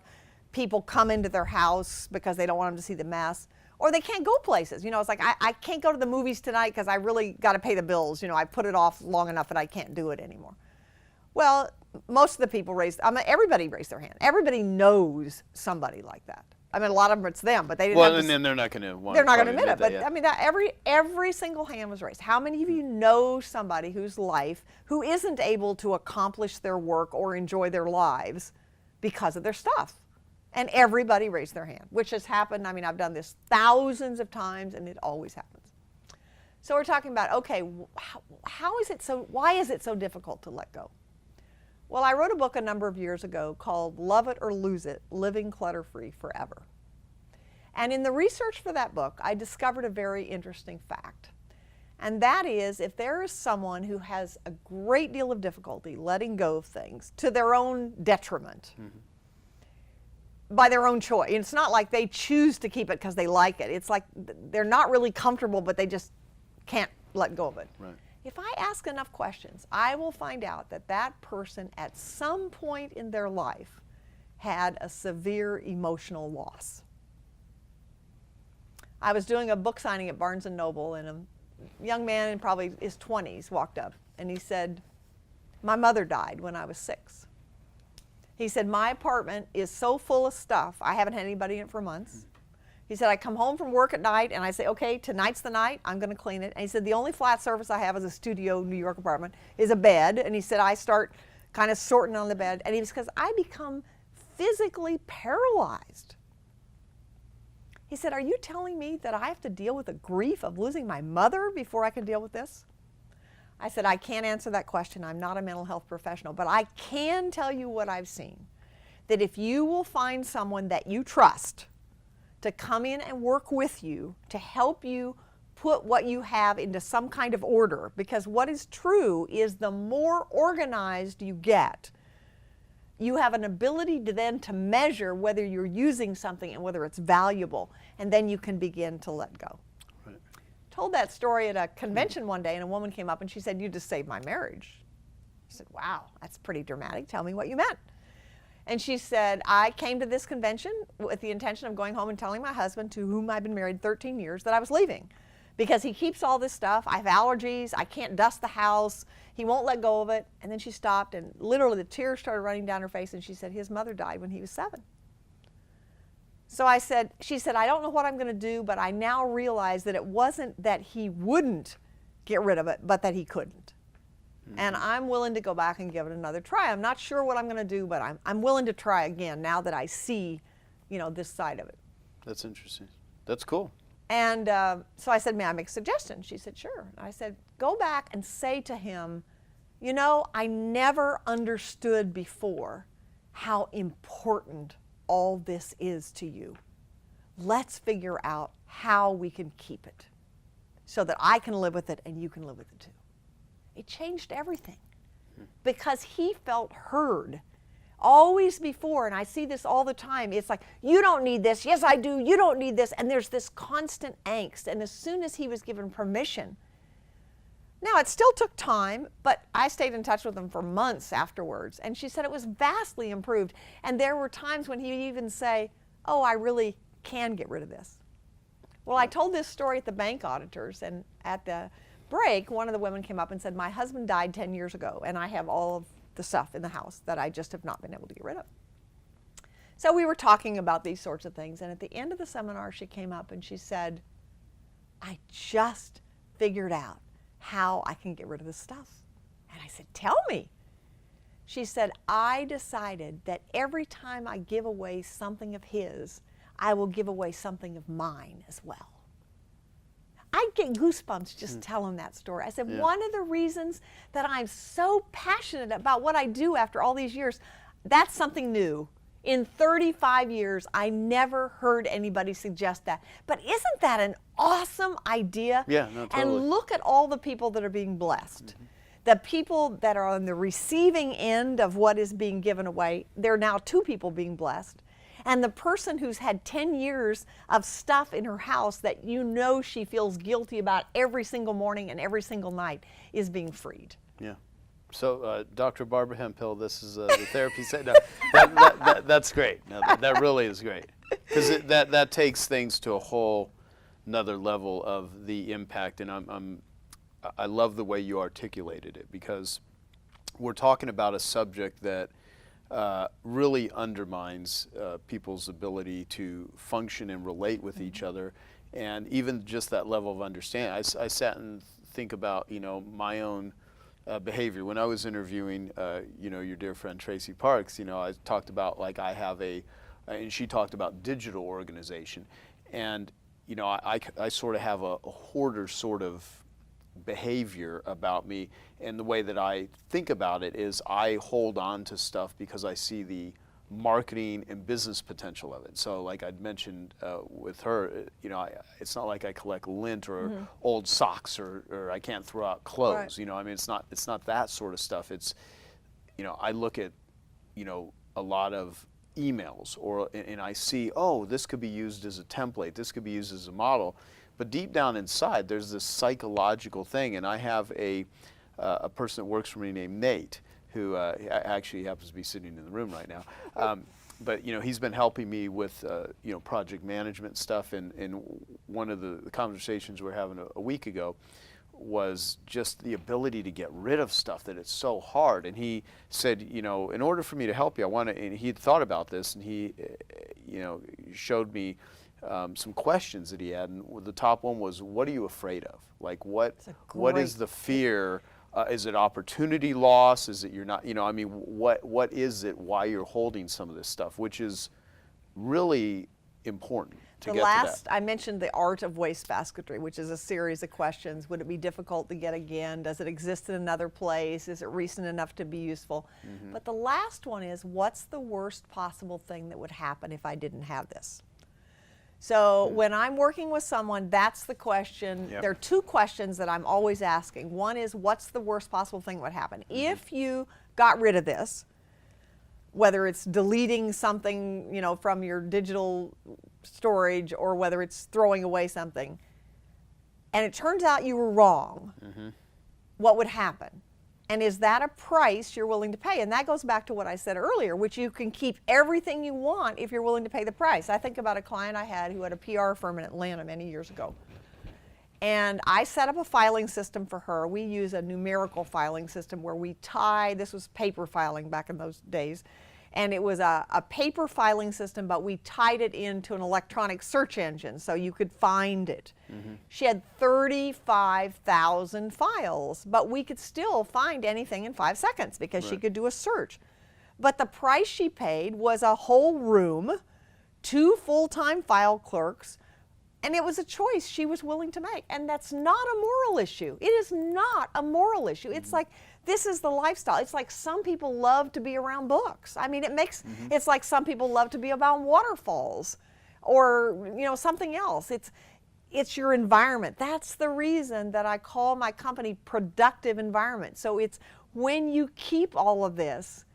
people come into their house because they don't want them to see the mess, or they can't go places. It's like, I can't go to the movies tonight because I really got to pay the bills. I put it off long enough that I can't do it anymore. Well, most of the people everybody raised their hand. Everybody knows somebody like that. I mean, a lot of them it's them, but they didn't. Well, have and this, then they're not going to want. they're not going to admit it. But that, I mean, that every single hand was raised. How many of you know somebody whose life who isn't able to accomplish their work or enjoy their lives because of their stuff? And everybody raised their hand, which has happened. I mean, I've done this thousands of times, and it always happens. So we're talking about, okay, why is it so difficult to let go? Well, I wrote a book a number of years ago called Love It or Lose It, Living Clutter-Free Forever. And in the research for that book, I discovered a very interesting fact. And that is, if there is someone who has a great deal of difficulty letting go of things to their own detriment, by their own choice. It's not like they choose to keep it because they like it. It's like they're not really comfortable, but they just can't let go of it. Right. If I ask enough questions, I will find out that that person at some point in their life had a severe emotional loss. I was doing a book signing at Barnes & Noble, and a young man in probably his 20s walked up, and he said, "My mother died when I was 6. He said, "My apartment is so full of stuff, I haven't had anybody in it for months." He said, "I come home from work at night and I say, okay, tonight's the night, I'm going to clean it." And he said, "The only flat surface I have as a studio New York apartment is a bed." And he said, "I start kind of sorting on the bed." And he was because I become physically paralyzed. He said, "Are you telling me that I have to deal with the grief of losing my mother before I can deal with this?" I said, "I can't answer that question. I'm not a mental health professional, but I can tell you what I've seen. That if you will find someone that you trust to come in and work with you to help you put what you have into some kind of order, because what is true is the more organized you get, you have an ability to then to measure whether you're using something and whether it's valuable, and then you can begin to let go." Told that story at a convention one day, and a woman came up and she said, "You just saved my marriage." I said, "Wow, that's pretty dramatic. Tell me what you meant." And she said, "I came to this convention with the intention of going home and telling my husband, to whom I've been married 13 years, that I was leaving because he keeps all this stuff. I have allergies. I can't dust the house. He won't let go of it." And then she stopped, and literally the tears started running down her face, and she said, "His mother died when he was 7. So she said, "I don't know what I'm going to do, but I now realize that it wasn't that he wouldn't get rid of it, but that he couldn't. And I'm willing to go back and give it another try. I'm not sure what I'm going to do, but I'm willing to try again now that I see, this side of it." That's interesting. That's cool. And so I said, "May I make a suggestion?" She said, "Sure." I said, "Go back and say to him, I never understood before how important all this is to you. Let's figure out how we can keep it so that I can live with it and you can live with it too." It changed everything because he felt heard. Always before, and I see this all the time, it's like, "You don't need this." "Yes, I do." "You don't need this." And there's this constant angst. And as soon as he was given permission, now it still took time, but I stayed in touch with him for months afterwards. And she said it was vastly improved. And there were times when he'd even say, "Oh, I really can get rid of this." Well, I told this story at the bank auditors, and at the break, one of the women came up and said, "My husband died 10 years ago, and I have all of the stuff in the house that I just have not been able to get rid of." So we were talking about these sorts of things, and at the end of the seminar, she came up and she said, "I just figured out how I can get rid of this stuff." And I said, "Tell me." She said, "I decided that every time I give away something of his, I will give away something of mine as well." I get goosebumps just telling that story. I said, one of the reasons that I'm so passionate about what I do after all these years, that's something new. In 35 years, I never heard anybody suggest that. But isn't that an awesome idea? Yeah, no, totally. And look at all the people that are being blessed. The people that are on the receiving end of what is being given away, there are now 2 people being blessed. And the person who's had 10 years of stuff in her house that she feels guilty about every single morning and every single night is being freed. Yeah. So, Dr. Barbara Hemphill, this is the therapy set. No, that's great. No, that really is great. Because that takes things to a whole another level of the impact. And I love the way you articulated it, because we're talking about a subject that really undermines people's ability to function and relate with each other, and even just that level of understanding. I sat and think about, you know, my own behavior. When I was interviewing, you know, your dear friend Tracy Parks, you know, I talked about, like, I have and she talked about digital organization. And, you know, I sort of have a hoarder sort of behavior about me. And the way that I think about it is I hold on to stuff because I see the marketing and business potential of it. So like I'd mentioned with her, you know, it's not like I collect lint or old socks or I can't throw out clothes. Right. You know, I mean, it's not that sort of stuff. It's, you know, I look at, you know, a lot of emails and I see, oh, this could be used as a template. This could be used as a model. But deep down inside, there's this psychological thing. And I have a person that works for me named Nate, who actually happens to be sitting in the room right now. But you know, he's been helping me with you know, project management stuff. And one of the conversations we were having a week ago was just the ability to get rid of stuff that it's so hard. And he said, you know, in order for me to help you, and he'd thought about this, and he, you know, showed me some questions that he had. And the top one was, what are you afraid of? Like, what is the fear? Is it opportunity loss? Is it you're not, you know, I mean, what is it, why you're holding some of this stuff, which is really important to get to that. I mentioned the art of wastebasketry, which is a series of questions. Would it be difficult to get again? Does it exist in another place? Is it recent enough to be useful? But the last one is, what's the worst possible thing that would happen if I didn't have this? So when I'm working with someone, that's the question. Yep. There are two questions that I'm always asking. One is, what's the worst possible thing that would happen? If you got rid of this, whether it's deleting something, you know, from your digital storage, or whether it's throwing away something, and it turns out you were wrong, what would happen? And is that a price you're willing to pay? And that goes back to what I said earlier, which you can keep everything you want if you're willing to pay the price. I think about a client I had who had a PR firm in Atlanta many years ago. And I set up a filing system for her. We use a numerical filing system where we tie, this was paper filing back in those days, and it was a paper filing system, but we tied it into an electronic search engine so you could find it. She had 35,000 files, but we could still find anything in 5 seconds because she could do a search. But the price she paid was a whole room, 2 full-time file clerks, and it was a choice she was willing to make. And that's not a moral issue. It is not a moral issue. It's like, this is the lifestyle. It's like some people love to be around books. I mean, it makes, it's like some people love to be around waterfalls or, you know, something else. It's your environment. That's the reason that I call my company Productive Environment. So it's when you keep all of this,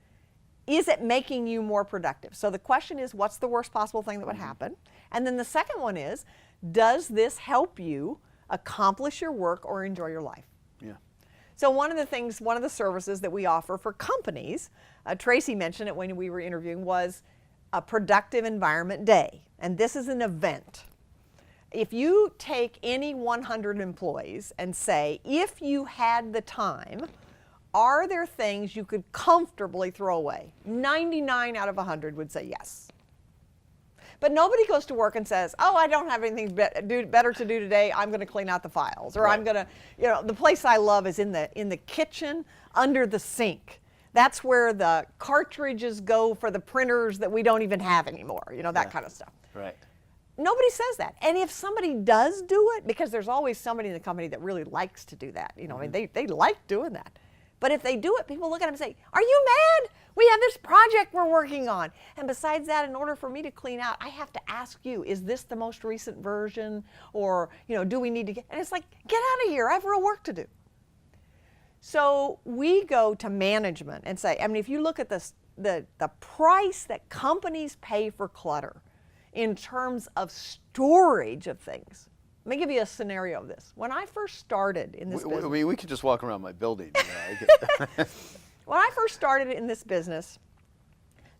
is it making you more productive? So the question is, what's the worst possible thing that would happen? And then the second one is, does this help you accomplish your work or enjoy your life? Yeah. So one of the services that we offer for companies, Tracy mentioned it when we were interviewing, was a Productive Environment Day. And this is an event. If you take any 100 employees and say, if you had the time, are there things you could comfortably throw away? 99 out of 100 would say yes. But nobody goes to work and says, oh, I don't have anything better to do today. I'm going to clean out the files. Or I'm going to, you know, the place I love is in the kitchen under the sink. That's where the cartridges go for the printers that we don't even have anymore, you know, that kind of stuff. Right. Nobody says that. And if somebody does do it, because there's always somebody in the company that really likes to do that, you know, I mean, they like doing that. But if they do it, people look at them and say, are you mad? We have this project we're working on. And besides that, in order for me to clean out, I have to ask you, is this the most recent version? Or, you know, do we need to get, and it's like, get out of here, I have real work to do. So we go to management and say, I mean, if you look at this, the price that companies pay for clutter in terms of storage of things. Let me give you a scenario of this. When I first started in this business. We could just walk around my building. You know, when I first started in this business,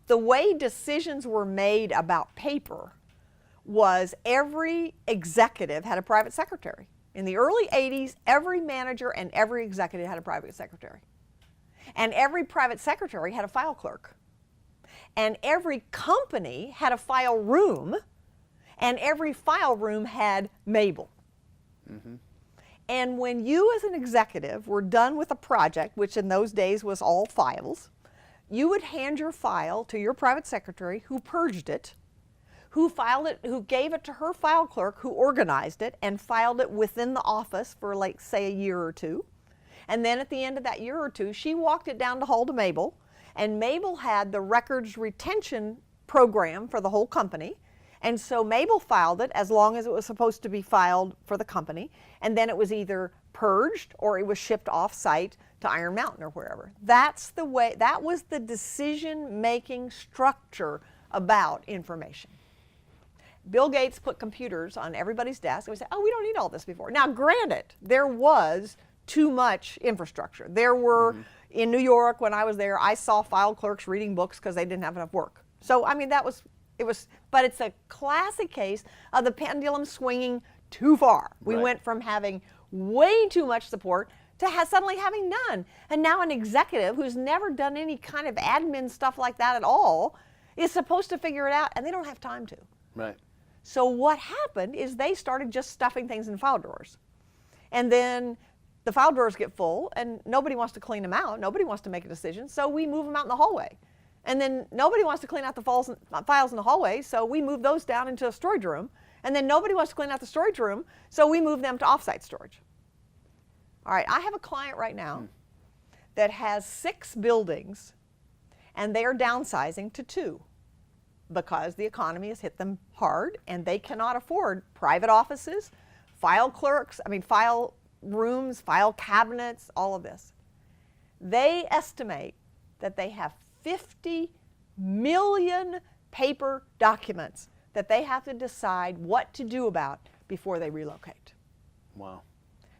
the way decisions were made about paper was every executive had a private secretary. In the early 80s, every manager and every executive had a private secretary. And every private secretary had a file clerk. And every company had a file room, and every file room had Mabel. And when you as an executive were done with a project, which in those days was all files, you would hand your file to your private secretary who purged it, who filed it, who gave it to her file clerk, who organized it and filed it within the office for, like, say, a year or two. And then at the end of that year or two, she walked it down the hall to Mabel, and Mabel had the records retention program for the whole company. And so Mabel filed it as long as it was supposed to be filed for the company, and then it was either purged or it was shipped off-site to Iron Mountain or wherever. That's the way, that was the decision-making structure about information. Bill Gates put computers on everybody's desk, and we said, oh, we don't need all this before. Now, granted, there was too much infrastructure. There were, in New York, when I was there, I saw file clerks reading books because they didn't have enough work. So, I mean, but it's a classic case of the pendulum swinging too far. We went from having way too much support to suddenly having none. And now an executive who's never done any kind of admin stuff like that at all is supposed to figure it out, and they don't have time to. Right. So what happened is they started just stuffing things in file drawers. And then the file drawers get full, and nobody wants to clean them out. Nobody wants to make a decision, so we move them out in the hallway. And then nobody wants to clean out the files in the hallway, so we move those down into a storage room. And then nobody wants to clean out the storage room, so we move them to offsite storage. All right, I have a client right now that has 6 buildings, and they are downsizing to 2 because the economy has hit them hard, and they cannot afford private offices, file clerks, file rooms, file cabinets, all of this. They estimate that they have 50 million paper documents that they have to decide what to do about before they relocate. Wow.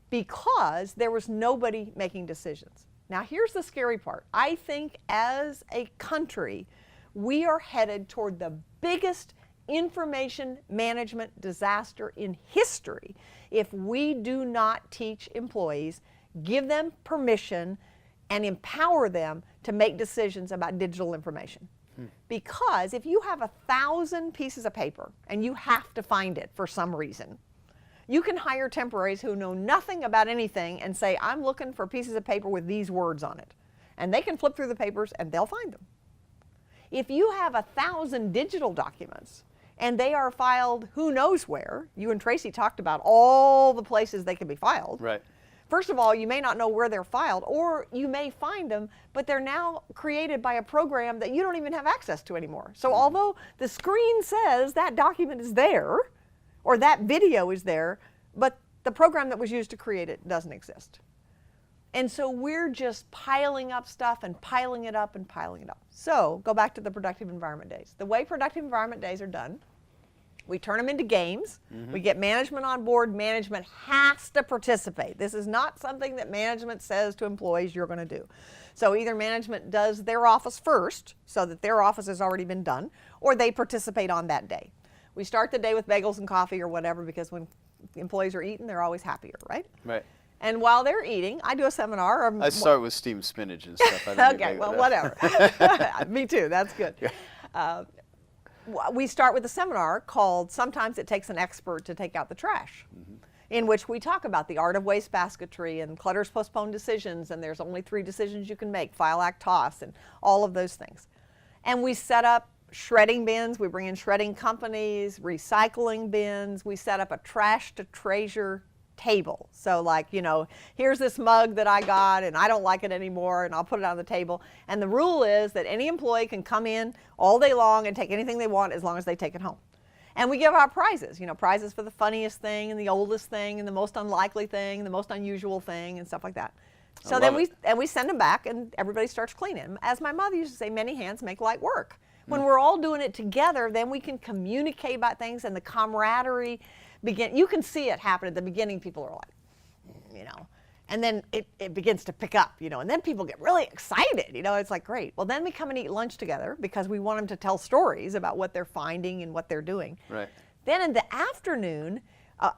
Because there was nobody making decisions. Now, here's the scary part. I think as a country, we are headed toward the biggest information management disaster in history if we do not teach employees, give them permission, and empower them to make decisions about digital information. Because if you have 1,000 pieces of paper and you have to find it for some reason, you can hire temporaries who know nothing about anything and say, I'm looking for pieces of paper with these words on it. And they can flip through the papers and they'll find them. If you have 1,000 digital documents and they are filed who knows where, you and Tracy talked about all the places they can be filed. Right. First of all, you may not know where they're filed, or you may find them, but they're now created by a program that you don't even have access to anymore. So although the screen says that document is there, or that video is there, but the program that was used to create it doesn't exist. And so we're just piling up stuff and piling it up and piling it up. So go back to the productive environment days. The way productive environment days are done, we turn them into games. We get management on board. Management has to participate. This is not something that management says to employees you're going to do. So either management does their office first, so that their office has already been done, or they participate on that day. We start the day with bagels and coffee or whatever, because when employees are eating, they're always happier, right? Right. And while they're eating, I do a seminar. I start with steamed spinach and stuff. I don't Okay, do well, that. whatever. Me too, that's good. Yeah. We start with a seminar called Sometimes It Takes an Expert to Take Out the Trash, in which we talk about the art of waste basketry and clutters postponed decisions, and there's only 3 decisions you can make, file, act, toss, and all of those things. And we set up shredding bins. We bring in shredding companies, recycling bins. We set up a trash to treasure table. So like, you know, here's this mug that I got and I don't like it anymore, and I'll put it on the table. And the rule is that any employee can come in all day long and take anything they want as long as they take it home. And we give out prizes, you know, prizes for the funniest thing and the oldest thing and the most unlikely thing and the most unusual thing and stuff like that. So then we send them back and everybody starts cleaning. As my mother used to say, many hands make light work. When we're all doing it together, then we can communicate about things, and the camaraderie begin. You can see it happen at the beginning. People are like, you know, and then it begins to pick up, you know, and then people get really excited, you know, it's like, great. Well, then we come and eat lunch together because we want them to tell stories about what they're finding and what they're doing. Right. Then in the afternoon,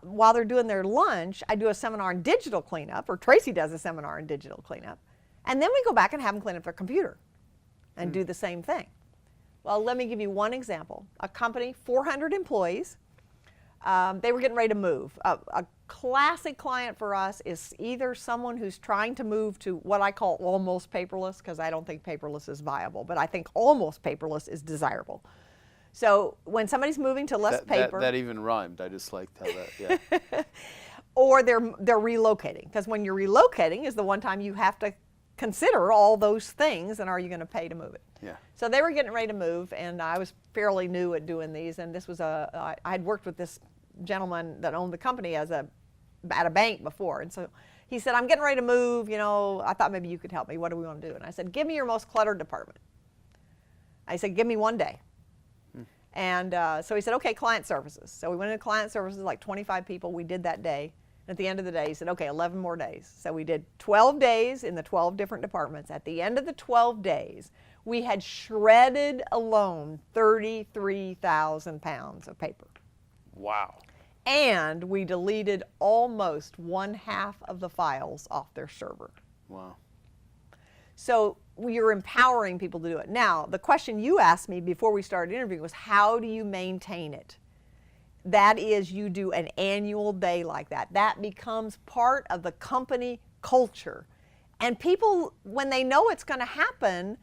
while they're doing their lunch, I do a seminar on digital cleanup, or Tracy does a seminar on digital cleanup. And then we go back and have them clean up their computer and do the same thing. Well, let me give you one example. A company, 400 employees, they were getting ready to move. A classic client for us is either someone who's trying to move to what I call almost paperless, because I don't think paperless is viable, but I think almost paperless is desirable. So when somebody's moving to less paper. That even rhymed. I just liked how that, yeah. Or they're relocating, because when you're relocating is the one time you have to consider all those things, and are you going to pay to move it? Yeah. So they were getting ready to move, and I was fairly new at doing these, and this was I had worked with this gentleman that owned the company at a bank before, and so he said, I'm getting ready to move, you know, I thought maybe you could help me. What do we want to do? And I said, give me your most cluttered department. I said, give me one day. And so he said, okay, client services. So we went into client services, like 25 people. We did that day. And at the end of the day, he said, okay, 11 more days. So we did 12 days in the 12 different departments. At the end of the 12 days, we had shredded alone 33,000 pounds of paper. Wow. And we deleted almost 1/2 of the files off their server. Wow. So you're empowering people to do it. Now, the question you asked me before we started interviewing was, how do you maintain it? That is, you do an annual day like that. That becomes part of the company culture. And people, when they know it's going to happen,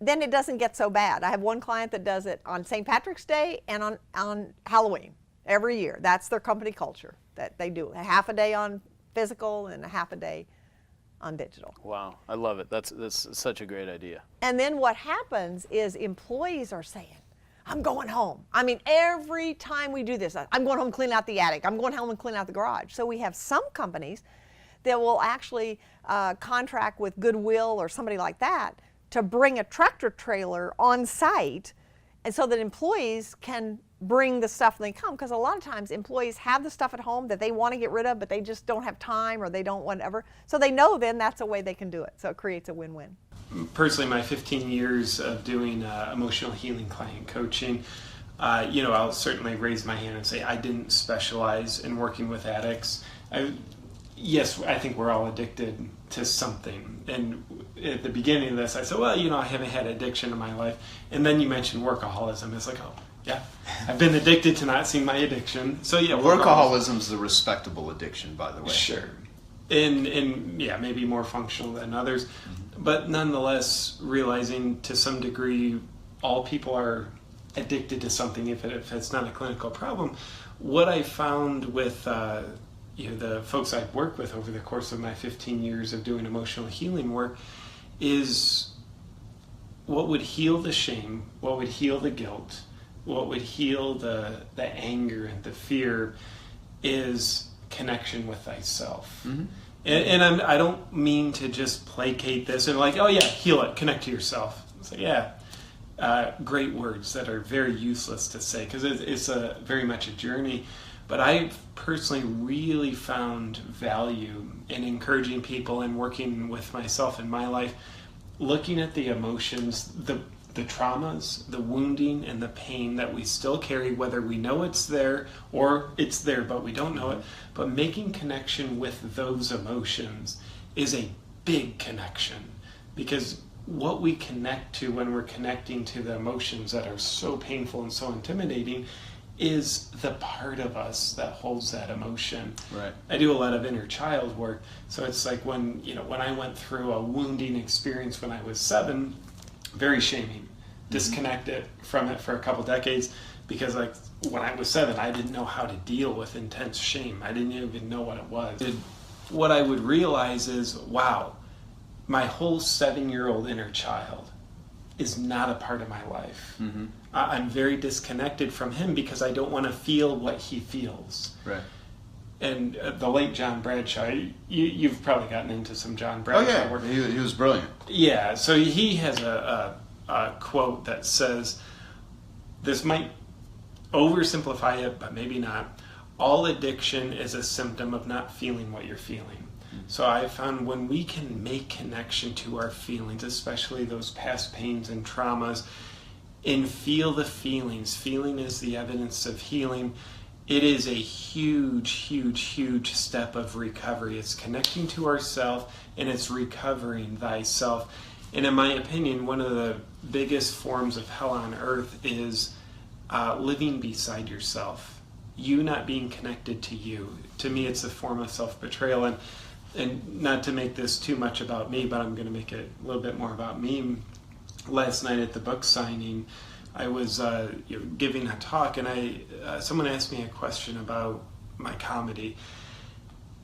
then it doesn't get so bad. I have one client that does it on St. Patrick's Day and on Halloween every year. That's their company culture, that they do a half a day on physical and a half a day on digital. Wow, I love it. That's such a great idea. And then what happens is employees are saying, I'm going home. I mean, every time we do this, I'm going home and clean out the attic. I'm going home and clean out the garage. So we have some companies that will actually contract with Goodwill or somebody like that to bring a tractor trailer on site, and so that employees can bring the stuff when they come, because a lot of times employees have the stuff at home that they want to get rid of, but they just don't have time, or they don't whatever. So they know then that's a way they can do it. So it creates a win-win. Personally, my 15 years of doing emotional healing client coaching, I'll certainly raise my hand and say I didn't specialize in working with addicts. Yes, I think we're all addicted to something. And at the beginning of this, I said, well, I haven't had addiction in my life. And then you mentioned workaholism. It's like, oh, yeah, I've been addicted to not seeing my addiction. So yeah, workaholism's a respectable addiction, by the way. Sure. And yeah, maybe more functional than others. Mm-hmm. But nonetheless, realizing to some degree all people are addicted to something if it's not a clinical problem. What I found with the folks I've worked with over the course of my 15 years of doing emotional healing work is what would heal the shame, what would heal the guilt, what would heal the anger and the fear is connection with thyself. Mm-hmm. And I don't mean to just placate this and like, oh yeah, heal it, connect to yourself. It's like, yeah, great words that are very useless to say because it's very much a journey. But I personally really found value in encouraging people and working with myself in my life, looking at the emotions, the traumas, the wounding, and the pain that we still carry, whether we know it's there or it's there but we don't know it. But making connection with those emotions is a big connection, because what we connect to when we're connecting to the emotions that are so painful and so intimidating is the part of us that holds that emotion. Right. I do a lot of inner child work, so it's like when I went through a wounding experience when I was 7, very shaming, disconnected from it for a couple decades, because like when I was 7, I didn't know how to deal with intense shame. I didn't even know what it was. What I would realize is, wow, my whole 7-year-old inner child is not a part of my life. Mm-hmm. I'm very disconnected from him because I don't want to feel what he feels. Right. And the late John Bradshaw, you've probably gotten into some John Bradshaw work. He was brilliant. Yeah, so he has a quote that says, this might oversimplify it, but maybe not. All addiction is a symptom of not feeling what you're feeling. So I found when we can make connection to our feelings, especially those past pains and traumas, and feel the feelings, feeling is the evidence of healing, it is a huge, huge, huge step of recovery. It's connecting to ourself and it's recovering thyself. And in my opinion, one of the biggest forms of hell on earth is living beside yourself, you not being connected to you. To me, it's a form of self-betrayal. And not to make this too much about me, but I'm going to make it a little bit more about me. Last night at the book signing, I was giving a talk, and someone asked me a question about my comedy.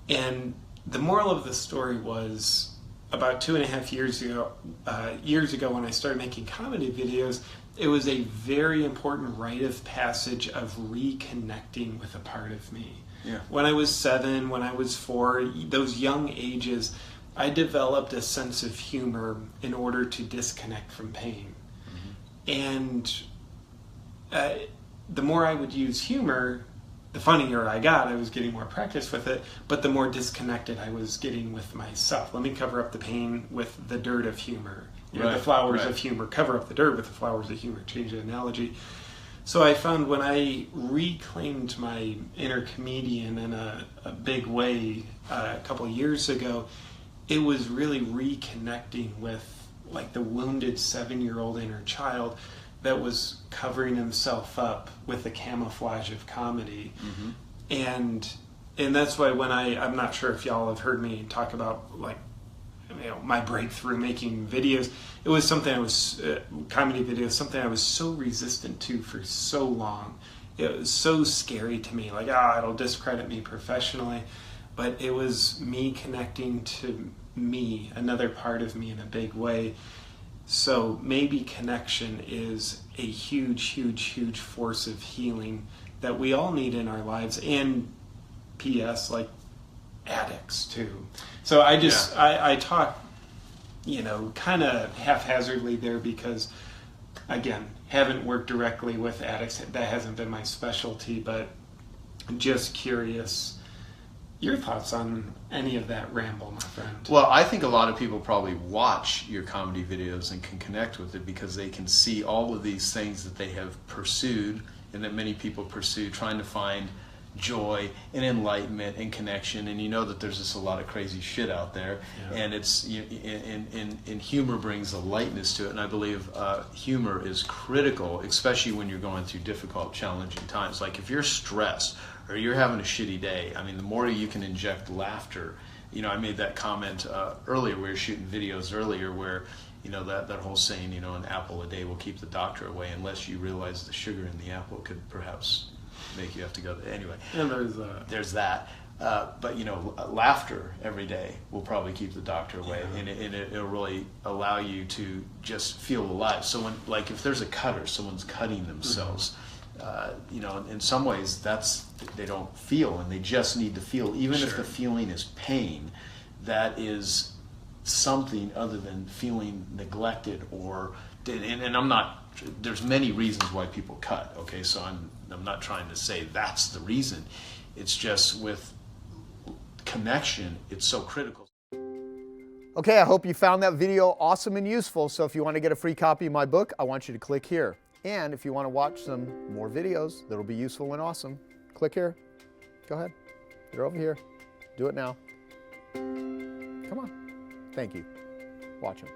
And the moral of the story was, about 2.5 years ago when I started making comedy videos, it was a very important rite of passage of reconnecting with a part of me. Yeah. When I was 7, when I was 4, those young ages, I developed a sense of humor in order to disconnect from pain. And the more I would use humor, the funnier I got. I was getting more practice with it, but the more disconnected I was getting with myself. Let me cover up the pain with the dirt of humor. You know, the flowers of humor. Cover up the dirt with the flowers of humor. Change the analogy. So I found when I reclaimed my inner comedian in a big way a couple years ago, it was really reconnecting with like the wounded 7-year-old inner child that was covering himself up with the camouflage of comedy. And that's why when I'm not sure if y'all have heard me talk about like, you know, my breakthrough making videos, it was something I was, comedy videos, something I was so resistant to for so long. It was so scary to me, like, it'll discredit me professionally. But it was me connecting to me, another part of me in a big way. So maybe connection is a huge, huge, huge force of healing that we all need in our lives, and P.S. like addicts too. So I talk, you know, kind of haphazardly there because, again, haven't worked directly with addicts. That hasn't been my specialty, but just curious. Your thoughts on any of that ramble, my friend? Well, I think a lot of people probably watch your comedy videos and can connect with it because they can see all of these things that they have pursued and that many people pursue, trying to find joy and enlightenment and connection. And you know that there's just a lot of crazy shit out there, and it's and humor brings a lightness to it. And I believe humor is critical, especially when you're going through difficult, challenging times. Like if you're stressed or you're having a shitty day, I mean, the more you can inject laughter. You know, I made that comment earlier. We were shooting videos earlier where, you know, that whole saying, you know, an apple a day will keep the doctor away, unless you realize the sugar in the apple could perhaps make you have to go. Anyway, and there's that. But, you know, laughter every day will probably keep the doctor away, and it'll really allow you to just feel alive. So when, like, if there's a cut or someone's cutting themselves, you know, in some ways they don't feel, and they just need to feel. Even if the feeling is pain, that is something other than feeling neglected or, and I'm not, there's many reasons why people cut, okay, so I'm not trying to say that's the reason. It's just with connection, it's so critical. Okay, I hope you found that video awesome and useful. So if you want to get a free copy of my book, I want you to click here. And if you want to watch some more videos that'll be useful and awesome, click here. Go ahead. They're over here. Do it now. Come on. Thank you. Watch them.